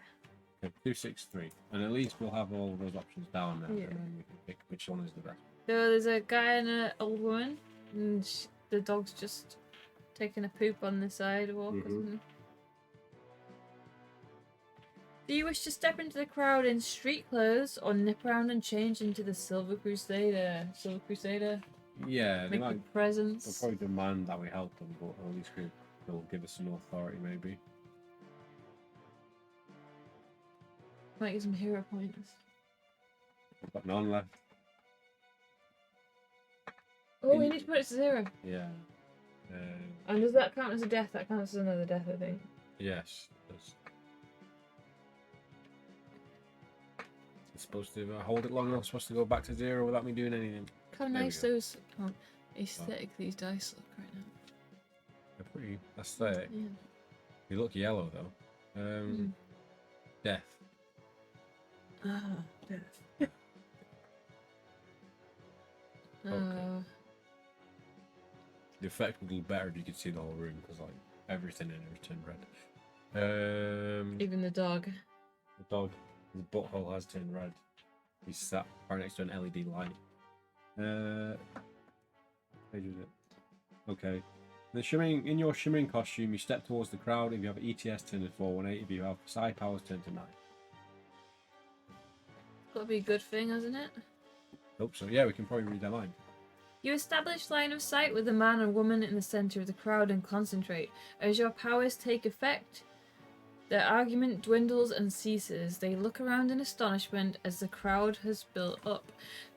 Okay, 263, and at least we'll have all of those options down now, Yeah. and then we can pick which one is the best. So there's a guy and an old woman, and the dog's just taking a poop on the sidewalk or something. Do you wish to step into the crowd in street clothes or nip around and change into the Silver Crusader? Silver Crusader? Yeah, they Make might. your presence. They'll probably demand that we help them, but at least they'll give us some authority, maybe. Might get some hero points. We've got none left. Oh, we need to put it to 0. Yeah. And does that count as a death? That counts as another death, I think. Yes. It's supposed to hold it long enough. It's supposed to go back to 0 without me doing anything. Look how nice those aesthetic these dice look right now. They're pretty aesthetic. Yeah. They look yellow though. Death. Ah, death. Okay. The effect would look better if you could see the whole room, because like everything in it is turned red. Even the dog. The dog, his butthole has turned red. He's sat right next to an LED light. Page is it? Okay. In your shimmering costume, you step towards the crowd. If you have ETS, turn to 418. If you have psi powers, turn to 9. Got to be a good thing, hasn't it? Hope so. Yeah, we can probably read that line. You establish line of sight with the man and woman in the center of the crowd and concentrate. As your powers take effect, their argument dwindles and ceases. They look around in astonishment as the crowd has built up.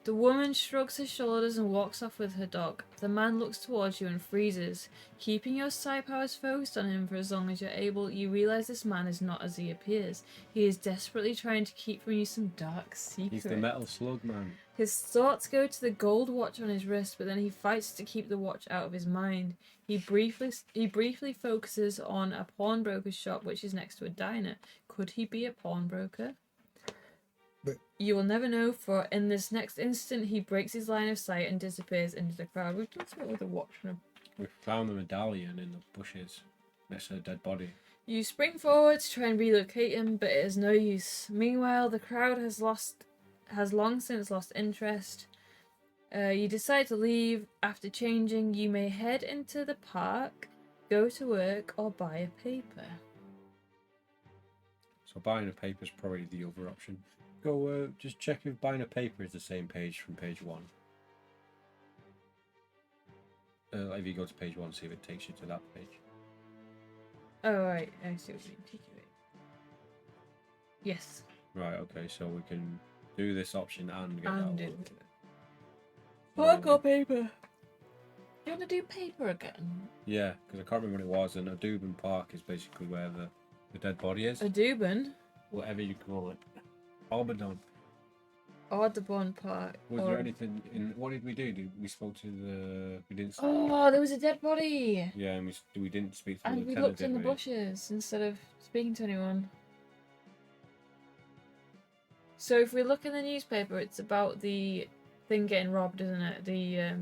The woman shrugs her shoulders and walks off with her dog. The man looks towards you and freezes. Keeping your psi powers focused on him for as long as you're able, you realize this man is not as he appears. He is desperately trying to keep from you some dark secret. He's the metal slug man. His thoughts go to the gold watch on his wrist, but then he fights to keep the watch out of his mind. He briefly focuses on a pawnbroker's shop, which is next to a diner. Could he be a pawnbroker? But you will never know, for in this next instant, he breaks his line of sight and disappears into the crowd. We've done something with a watch. We found the medallion in the bushes next to a dead body. You spring forward to try and relocate him, but it is no use. Meanwhile, the crowd has long since lost interest. You decide to leave. After changing, you may head into the park, go to work, or buy a paper. So buying a paper is probably the other option. Go just check if buying a paper is the same page from page 1. If you go to page 1, see if it takes you to that page. Oh, right. I see what you mean. Yes. Right, okay, so we can do this option and get that one. Park or paper? You want to do paper again? Yeah, because I can't remember what it was, and Audubon Park is basically where the dead body is. Audubon? Whatever you call it. Audubon. Audubon Park. Was there anything in... What did we do? We spoke to the... We didn't... Oh, there was a dead body! Yeah, and we didn't speak to the lieutenant, we looked in the bushes instead of speaking to anyone. So if we look in the newspaper, it's about the thing getting robbed, isn't it? The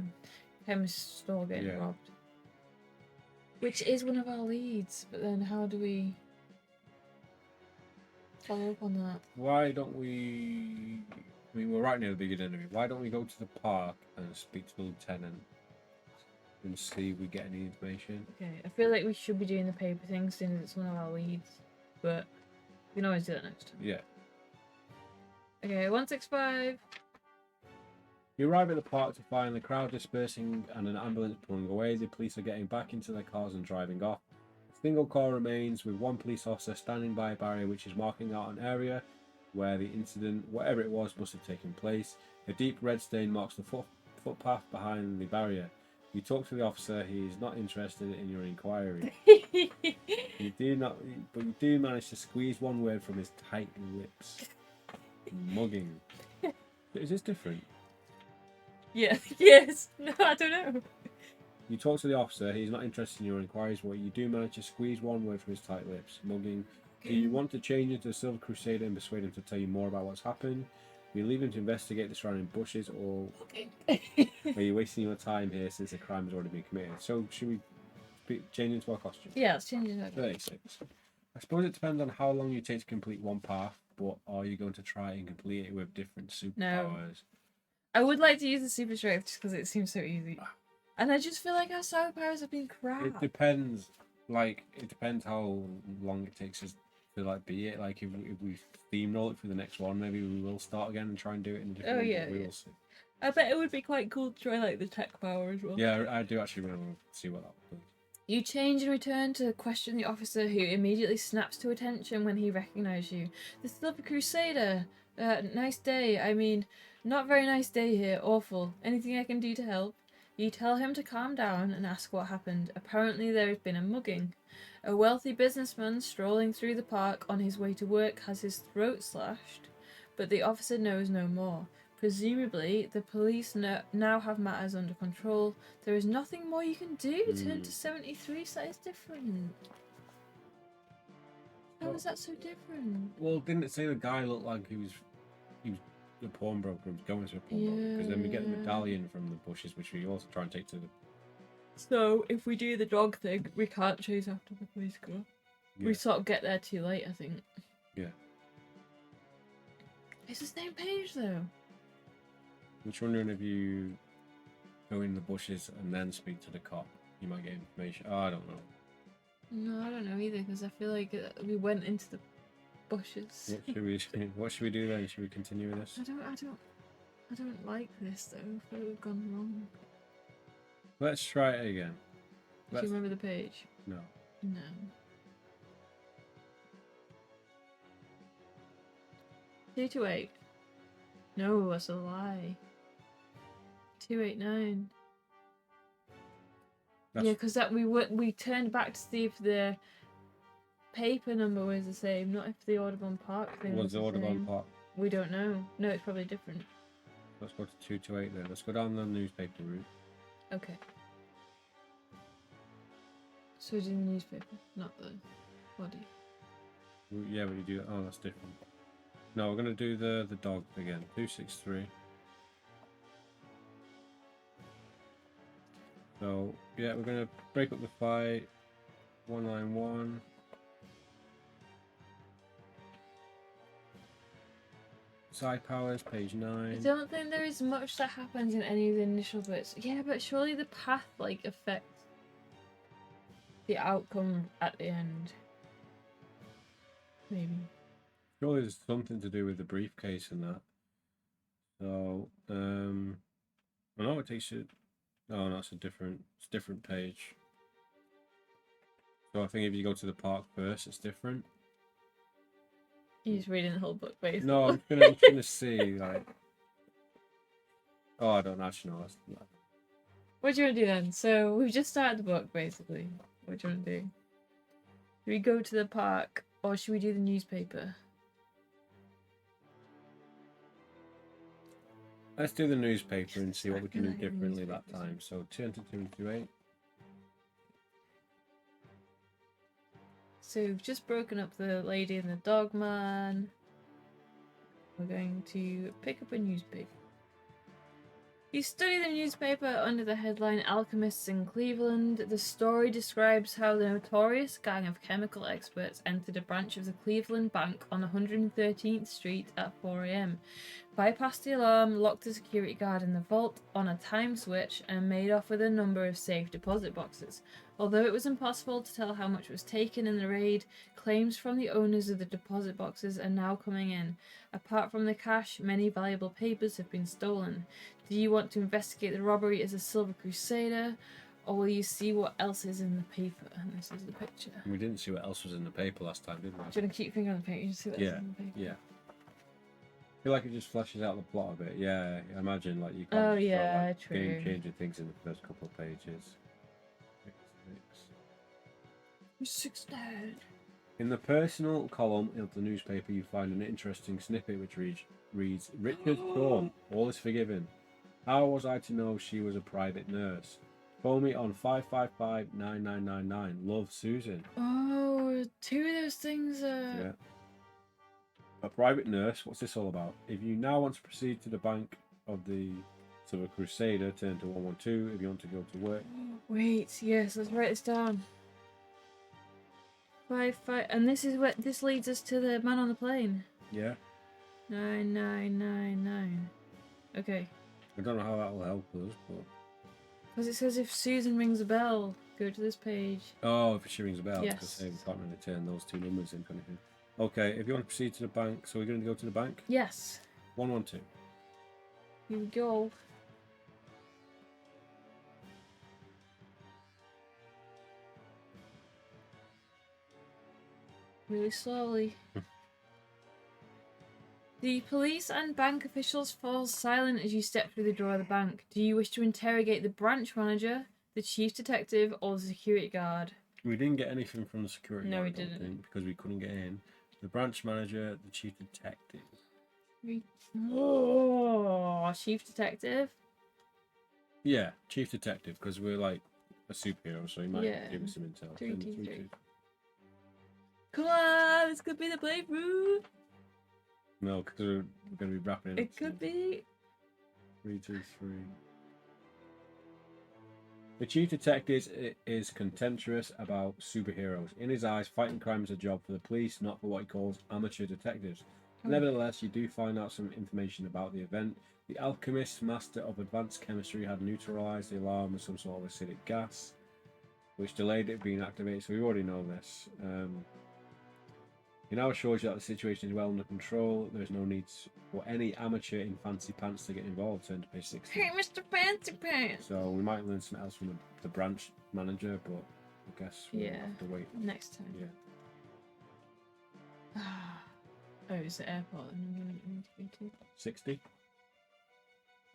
chemist store getting robbed. Which is one of our leads, but then how do we follow up on that? Why don't we... I mean, we're right near the beginning of it. Why don't we go to the park and speak to the lieutenant and see if we get any information? Okay, I feel like we should be doing the paper thing since it's one of our leads, but we can always do that next time. Yeah. Okay, 165. You arrive at the park to find the crowd dispersing and an ambulance pulling away. The police are getting back into their cars and driving off. A single car remains with one police officer standing by a barrier which is marking out an area where the incident, whatever it was, must have taken place. A deep red stain marks the footpath behind the barrier. You talk to the officer. He is not interested in your inquiry. You do manage to squeeze one word from his tight lips. Mugging. Is this different? Yeah. Yes. No, I don't know. You talk to the officer. He's not interested in your inquiries, but you do manage to squeeze one word from his tight lips. Mugging. Do you want to change into the Silver Crusader and persuade him to tell you more about what's happened? Do you leave him to investigate the surrounding bushes, or are you wasting your time here since the crime has already been committed? So should we change into our costume? Yeah, let's change it. 36. I suppose it depends on how long you take to complete one path, but are you going to try and complete it with different superpowers? I would like to use the super strength just because it seems so easy. And I just feel like our superpowers have been crap. It depends. Like, it depends how long it takes us to like be it. Like, if we steamroll it for the next one, maybe we will start again and try and do it in a different way. Yeah, We yeah. will see. I bet it would be quite cool to try like the tech power as well. Yeah, I do actually want to see what that does. You change and return to question the officer, who immediately snaps to attention when he recognizes you. The Silver Crusader. Nice day. I mean, not very nice day here. Awful. Anything I can do to help? You tell him to calm down and ask what happened. Apparently there has been a mugging. A wealthy businessman strolling through the park on his way to work has his throat slashed, but the officer knows no more. Presumably, the police now have matters under control. There is nothing more you can do. Turn to 73, so that is different. How is that so different? Well, didn't it say the guy looked like he was the pawnbroker, was going to a pawnbroker? Because then we get the medallion from the bushes, which we also try and take to the... So, if we do the dog thing, we can't chase after the police car. Yeah. We sort of get there too late, I think. Yeah. It's the same page, though. I'm just wondering if you go in the bushes and then speak to the cop, you might get information. Oh, I don't know. No, I don't know either, because I feel like we went into the bushes. What should we do then? Should we continue with this? I don't like this though. I feel we've gone wrong. Let's try it again. Do you remember the page? No. No. Two to 8. No, that's a lie. 289. Yeah, because that we turned back to see if the paper number was the same, not if the Audubon Park thing was the Audubon Park? We don't know. No, it's probably different. Let's go to 228 then. Let's go down the newspaper route. Okay. So we're doing the newspaper, not the body. Yeah, we do that. Oh, that's different. No, we're going to do the dog again. 263. So, yeah, we're going to break up the fight. 191. Side powers, page 9. I don't think there is much that happens in any of the initial bits. Yeah, but surely the path, like, affects the outcome at the end. Maybe. Surely there's something to do with the briefcase and that. So, I know it takes you... Oh, no, it's a different page. So I think if you go to the park first, it's different. You're just reading the whole book, basically. No, I'm gonna see, like... Oh, I don't actually know. What do you want to do then? So, we've just started the book, basically. What do you want to do? Do we go to the park, or should we do the newspaper? Let's do the newspaper and see what we can do differently that time. So, 228. So we've just broken up the lady and the dog man. We're going to pick up a newspaper. You study the newspaper under the headline Alchemists in Cleveland. The story describes how the notorious gang of chemical experts entered a branch of the Cleveland Bank on 113th Street at 4 a.m., bypassed the alarm, locked the security guard in the vault on a time switch, and made off with a number of safe deposit boxes. Although it was impossible to tell how much was taken in the raid, claims from the owners of the deposit boxes are now coming in. Apart from the cash, many valuable papers have been stolen. Do you want to investigate the robbery as a Silver Crusader, or will you see what else is in the paper? And this is the picture. We didn't see what else was in the paper last time, did we? Do you want to keep your finger on the paper? You just see what else is in the paper. Yeah. I feel like it just fleshes out the plot a bit. Yeah, I imagine like you can't Oh yeah, throw, like, true. game-changing things in the first couple of pages. 6. In the personal column of the newspaper, you find an interesting snippet which reads, Richard Thorne, all is forgiven. How was I to know she was a private nurse? Call me on 555-9999. Love, Susan. Oh, 2 of those things are... Yeah. A private nurse, what's this all about? If you now want to proceed to the bank of the Silver Crusader, turn to 112. If you want to go to work. Wait, yes, let's write this down. 5. And this is what this leads us to the man on the plane. Yeah. 9999. Okay. I don't know how that will help us, but Because it says if Susan rings a bell, go to this page. Oh, if she rings a bell, Yes. because we can't really turn those two numbers in for anything. Okay, if you want to proceed to the bank, so we're going to go to the bank? Yes. 112. Here we go. Really slowly. The police and bank officials fall silent as you step through the door of the bank. Do you wish to interrogate the branch manager, the chief detective, or the security guard? We didn't get anything from the security No, guard, we I don't didn't. think, because we couldn't get in. The branch manager, the chief detective. Oh, chief detective? Yeah, chief detective, because we're like a superhero, so he might give us some intel. 3, 2, 3. 2. Come on, this could be the playthrough. No, because we're going to be wrapping it up. It could be. 3, 2, 3. The chief detective is contemptuous about superheroes. In his eyes, fighting crime is a job for the police, not for what he calls amateur detectives. Nevertheless, you do find out some information about the event. The alchemist, master of advanced chemistry, had neutralized the alarm with some sort of acidic gas, which delayed it being activated. So we already know this. He now assures you that the situation is well under control. There's no need for any amateur in fancy pants to get involved. Turn to page 16. Hey, Mr. Fancy Pants. So we might learn something else from the branch manager, but I guess we'll have to wait. Next time. Yeah. Oh, it's the airport. 60?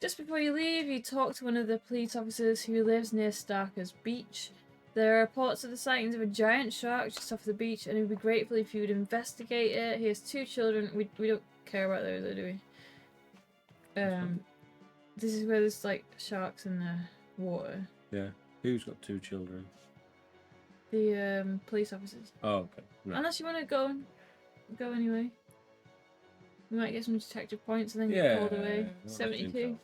Just before you leave, you talk to one of the police officers who lives near Starker's Beach. There are reports of the sightings of a giant shark just off the beach, and he would be grateful if you would investigate it. He has 2 children. We don't care about those, do we? This is where there's like sharks in the water. Yeah. Who's got 2 children? The police officers. Oh, okay. No. Unless you want to go anyway. We might get some detective points and then get called away. 72.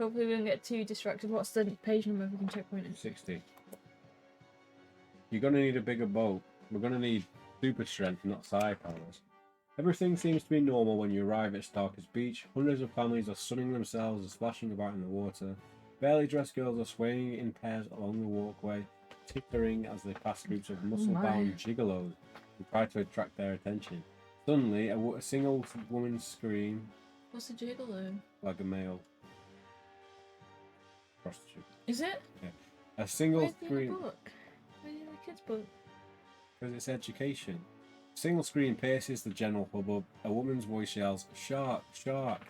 Hopefully we don't get too distracted. What's the page number we can checkpoint it? 60. You're going to need a bigger boat. We're going to need super strength, not psi powers. Everything seems to be normal when you arrive at Starker's Beach. Hundreds of families are sunning themselves and splashing about in the water. Barely dressed girls are swaying in pairs along the walkway, tittering as they pass groups of muscle-bound gigolos who try to attract their attention. Suddenly, a single woman's scream. What's a gigolo? Like a male prostitute. Is it? Yeah. A single Where's the scream. book? Where's the kids' book? Because it's education. A single scream pierces the general hubbub. A woman's voice yells, "Shark! Shark!"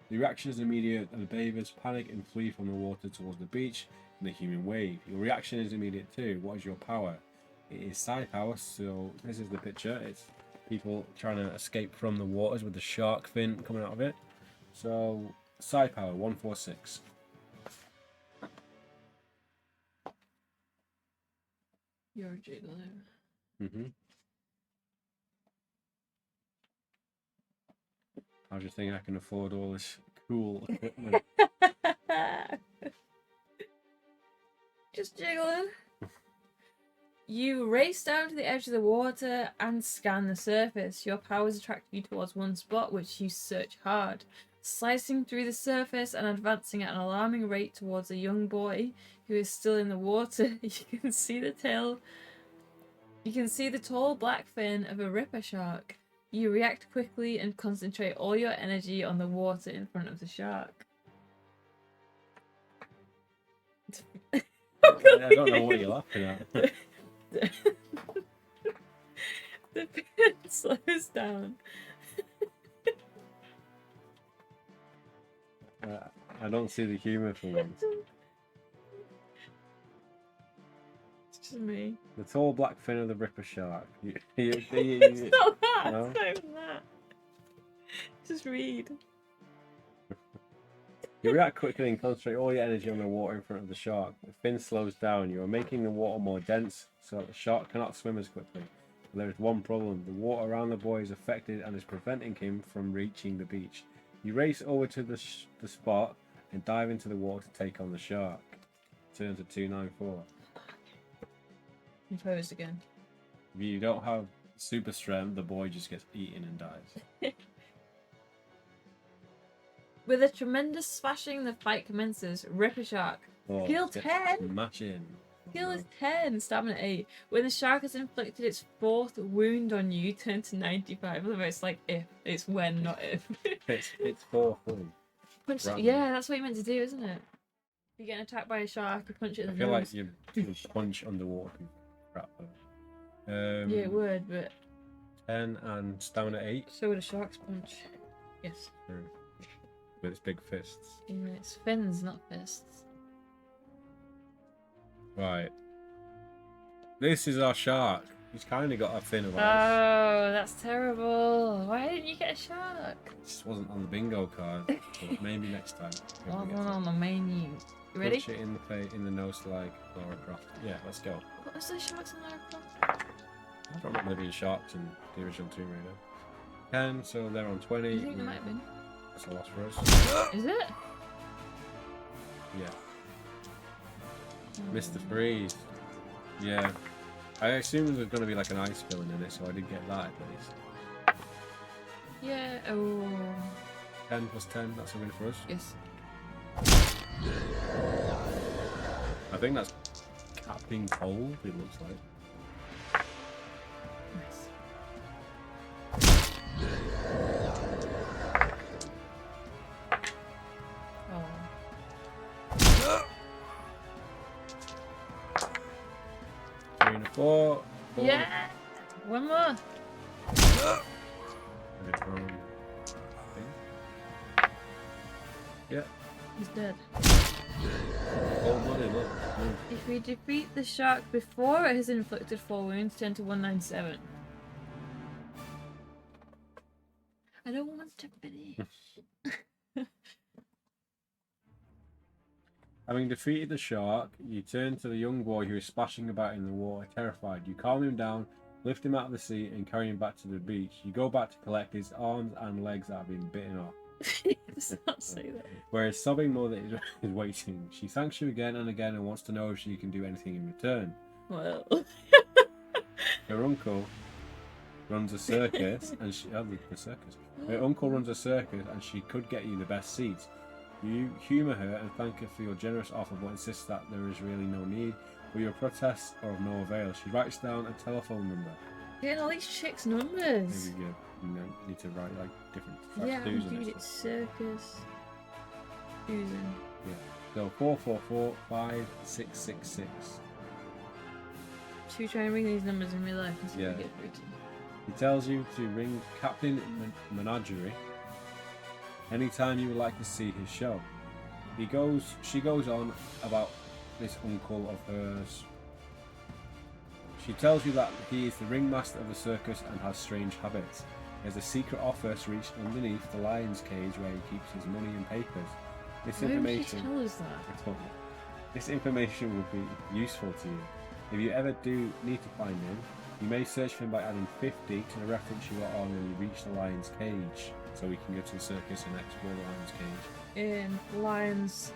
The reaction is immediate, and the bathers panic and flee from the water towards the beach in a human wave. Your reaction is immediate too. What is your power? It is psi power, so this is the picture. It's people trying to escape from the waters with the shark fin coming out of it. So, psi power, 146. You're a gigolo. Mm-hmm. How do you think I can afford all this cool equipment? Just jiggling. You race down to the edge of the water and scan the surface. Your powers attract you towards one spot, which you search hard. Slicing through the surface and advancing at an alarming rate towards a young boy who is still in the water, you can see the tail. You can see the tall black fin of a ripper shark. You react quickly and concentrate all your energy on the water in front of the shark. I don't know what you're laughing at. The fin slows down. I don't see the humour for once. It's just me. The tall black fin of the ripper shark. It's not that. No? It's not even that. Just read. You react quickly and concentrate all your energy on the water in front of the shark. The fin slows down. You are making the water more dense so that the shark cannot swim as quickly. But there is one problem. The water around the boy is affected and is preventing him from reaching the beach. You race over to the spot and dive into the water to take on the shark. Turn to 294. You posed again. If you don't have super strength, the boy just gets eaten and dies. With a tremendous splashing, the fight commences. Ripper Shark, Oh, Skill let's get 10. smashing. Skill is 10, stamina 8. When the shark has inflicted its 4th wound on you, turn to 95. Otherwise, it's like if. It's when, not if. It's 4 full. Punch. Random. Yeah, that's what you meant to do, isn't it? If you get attacked by a shark, you punch it in I the feel nose. like you punch underwater. Crap. Yeah, it would, but 10 and stamina 8. so would a shark's punch. Yes. With its big fists. Yeah, it's fins, not fists. Right. This is our shark. He's kind of got a fin of ice. Oh, that's terrible. Why didn't you get a shark? This wasn't on the bingo card. But maybe next time. if we One get to it. on the menu. You ready? Punch it in the nose like Laura Croft. Yeah, let's go. What was the sharks in Lara Croft? I don't remember there being sharks in the original Tomb Raider. 10, so they're on 20. I think there might have been. That's a loss for us. Is it? Yeah. Mr. Freeze. Yeah. I assumed there was going to be like an ice villain in it, so I did get that at least. Yeah. Oh. 10 plus 10, that's a win for us. Yes. I think that's Captain Cold, it looks like. Nice. Oh. 3 and a 4. Yeah. One more. Yeah. He's dead. Gold money, look. If we defeat the shark before it has inflicted 4 wounds, turn to 197. I don't want to finish. Having defeated the shark, you turn to the young boy who is splashing about in the water, terrified. You calm him down, lift him out of the sea, and carry him back to the beach. You go back to collect his arms and legs that have been bitten off. Does not say that. Whereas sobbing mother is waiting. She thanks you again and again and wants to know if she can do anything in return. Well. Her uncle runs a circus, and the circus. Her uncle runs a circus, and she could get you the best seats. You humour her and thank her for your generous offer, but insist that there is really no need. But your protests are of no avail. She writes down a telephone number. Getting all these chicks' numbers. Maybe you need to write like different Yeah, Susan and dude, stuff. it's circus. Susan. Yeah. So 444 5666. Should we try and ring these numbers in real life and see Yeah. if we get through to? He tells you to ring Captain Menagerie anytime you would like to see his show. She goes on about this uncle of hers. She tells you that he is the ringmaster of the circus and has strange habits. There's a secret office reached underneath the lion's cage where he keeps his money and papers. This Why would information. you tell us that? I don't know. This information will be useful to you. If you ever do need to find him, you may search for him by adding 50 to the reference you are on when you reach the lion's cage, so we can go to the circus and explore the lion's cage. In Lion's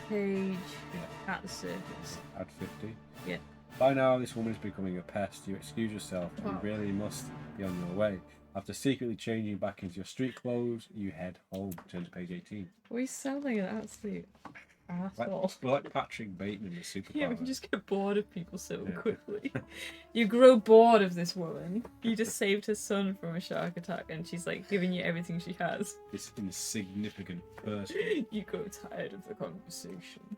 Cage Yeah. at the circus. Add 50. Yeah. By now, this woman is becoming a pest. You excuse yourself and Wow. really must be on your way. After secretly changing back into your street clothes, you head home. Turn to page 18. We sound like an absolute asshole. We're like Patrick Bateman with superpower. Yeah, we can just get bored of people so Yeah. quickly. You grow bored of this woman. You just saved her son from a shark attack and she's like giving you everything she has. This insignificant person. You grow tired of the conversation.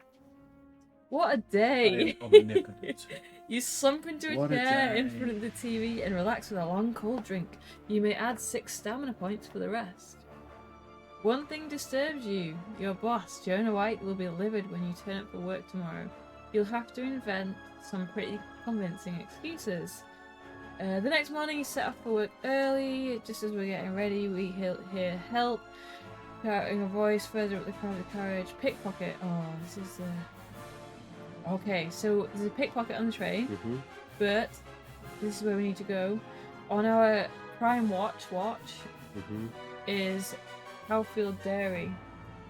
What a I day! am omnipotent. You slump into a What a chair in day. front of the TV and relax with a long cold drink. You may add 6 stamina points for the rest. One thing disturbs you. Your boss, Jonah White, will be livid when you turn up for work tomorrow. You'll have to invent some pretty convincing excuses. The next morning you set off for work early. Just as we're getting ready, we hear help. Shouting a voice further up the crowded carriage. Pickpocket. Oh, this is Okay, so there's a pickpocket on the train, Mm-hmm. but this is where we need to go. On our crime watch Mm-hmm. is Cowfield Dairy.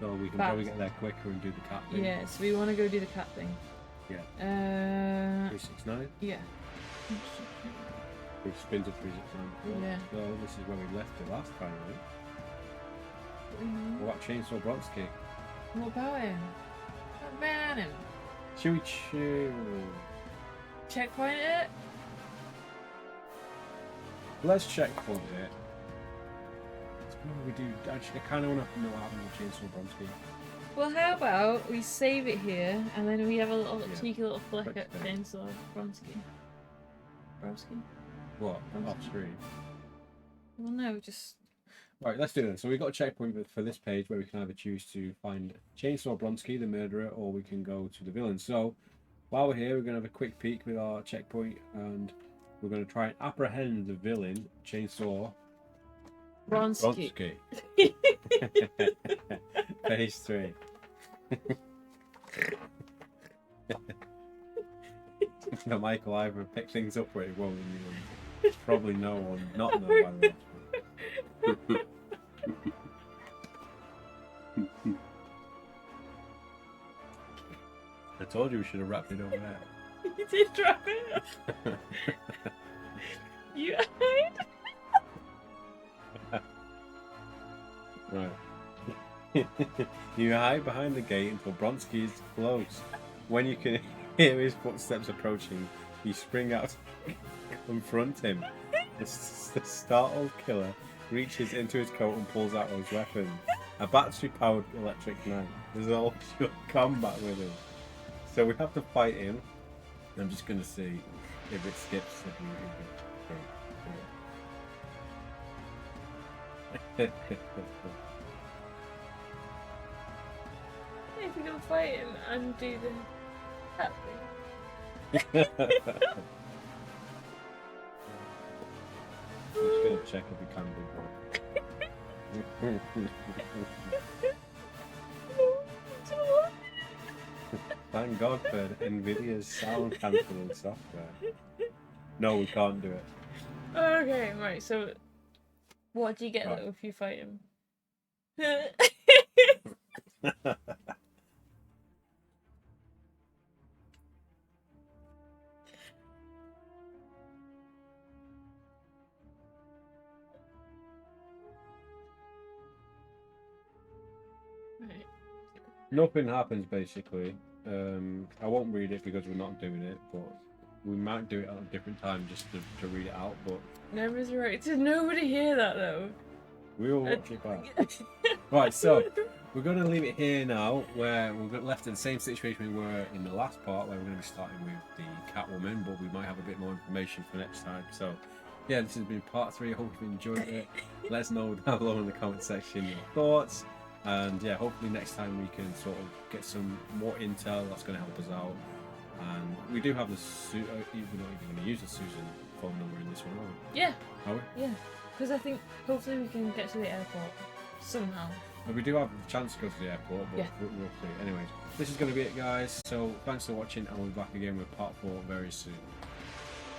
So we can Fast. probably get there quicker and do the cat thing. Yeah, so we want to go do the cat thing. Yeah. 369. Yeah. We've spin to 369. Yeah. So this is where we left it last time, right? Mhm. What about Chainsaw Bronski? What about him? ban him. Chewy chew. Checkpoint it. Let's checkpoint it. What do we do? Actually, I kind of want to know what happened with Chainsaw Bronski. Well, how about we save it here and then we have a little sneaky little flick Flick at it. Chainsaw Bronski. Bronski? What? Bronski. Off screen. Well, no, just. Right, let's do this. So we've got a checkpoint for this page where we can either choose to find Chainsaw Bronski, the murderer, or we can go to the villain. So while we're here, we're going to have a quick peek with our checkpoint and we're going to try and apprehend the villain, Chainsaw Bronski. Page 3. The Michael Ivor pick things up where it won't in the end. Probably no one not know by the way. I told you we should have wrapped it over there. You did drop it. You hide. Right. You hide behind the gate until Bronski is close. When you can hear his footsteps approaching, you spring out to confront him. The startled killer reaches into his coat and pulls out his weapon. A battery-powered electric knife. Resolve your combat with him. So we have to fight him. I'm just going to see if it skips. If we can fight him and do the that thing. I'm just going to check if we can do that. Thank God for NVIDIA's sound cancelling software. No, we can't do it. Okay, right, so what do you get Right. though if you fight him? Right. Nothing happens basically. I won't read it because we're not doing it, but we might do it at a different time just to read it out. But Nobody's right. Did nobody hear that though? we will watch it back. Right, so we're going to leave it here now, where we're left in the same situation we were in the last part, where we're going to be starting with the Catwoman, but we might have a bit more information for next time. So, yeah, this has been part 3. I hope you enjoyed it. Let us know down below in the comment section your thoughts, and yeah, hopefully next time we can sort of get some more intel that's going to help us out. And we do have the we're not even going to use the Susan phone number in this one, are we? Yeah, Are we? yeah. Because I think hopefully we can get to the airport somehow. But we do have the chance to go to the airport, but Yeah. we'll see. Anyways, this is going to be it, guys. So thanks for watching, and we'll be back again with part 4 very soon.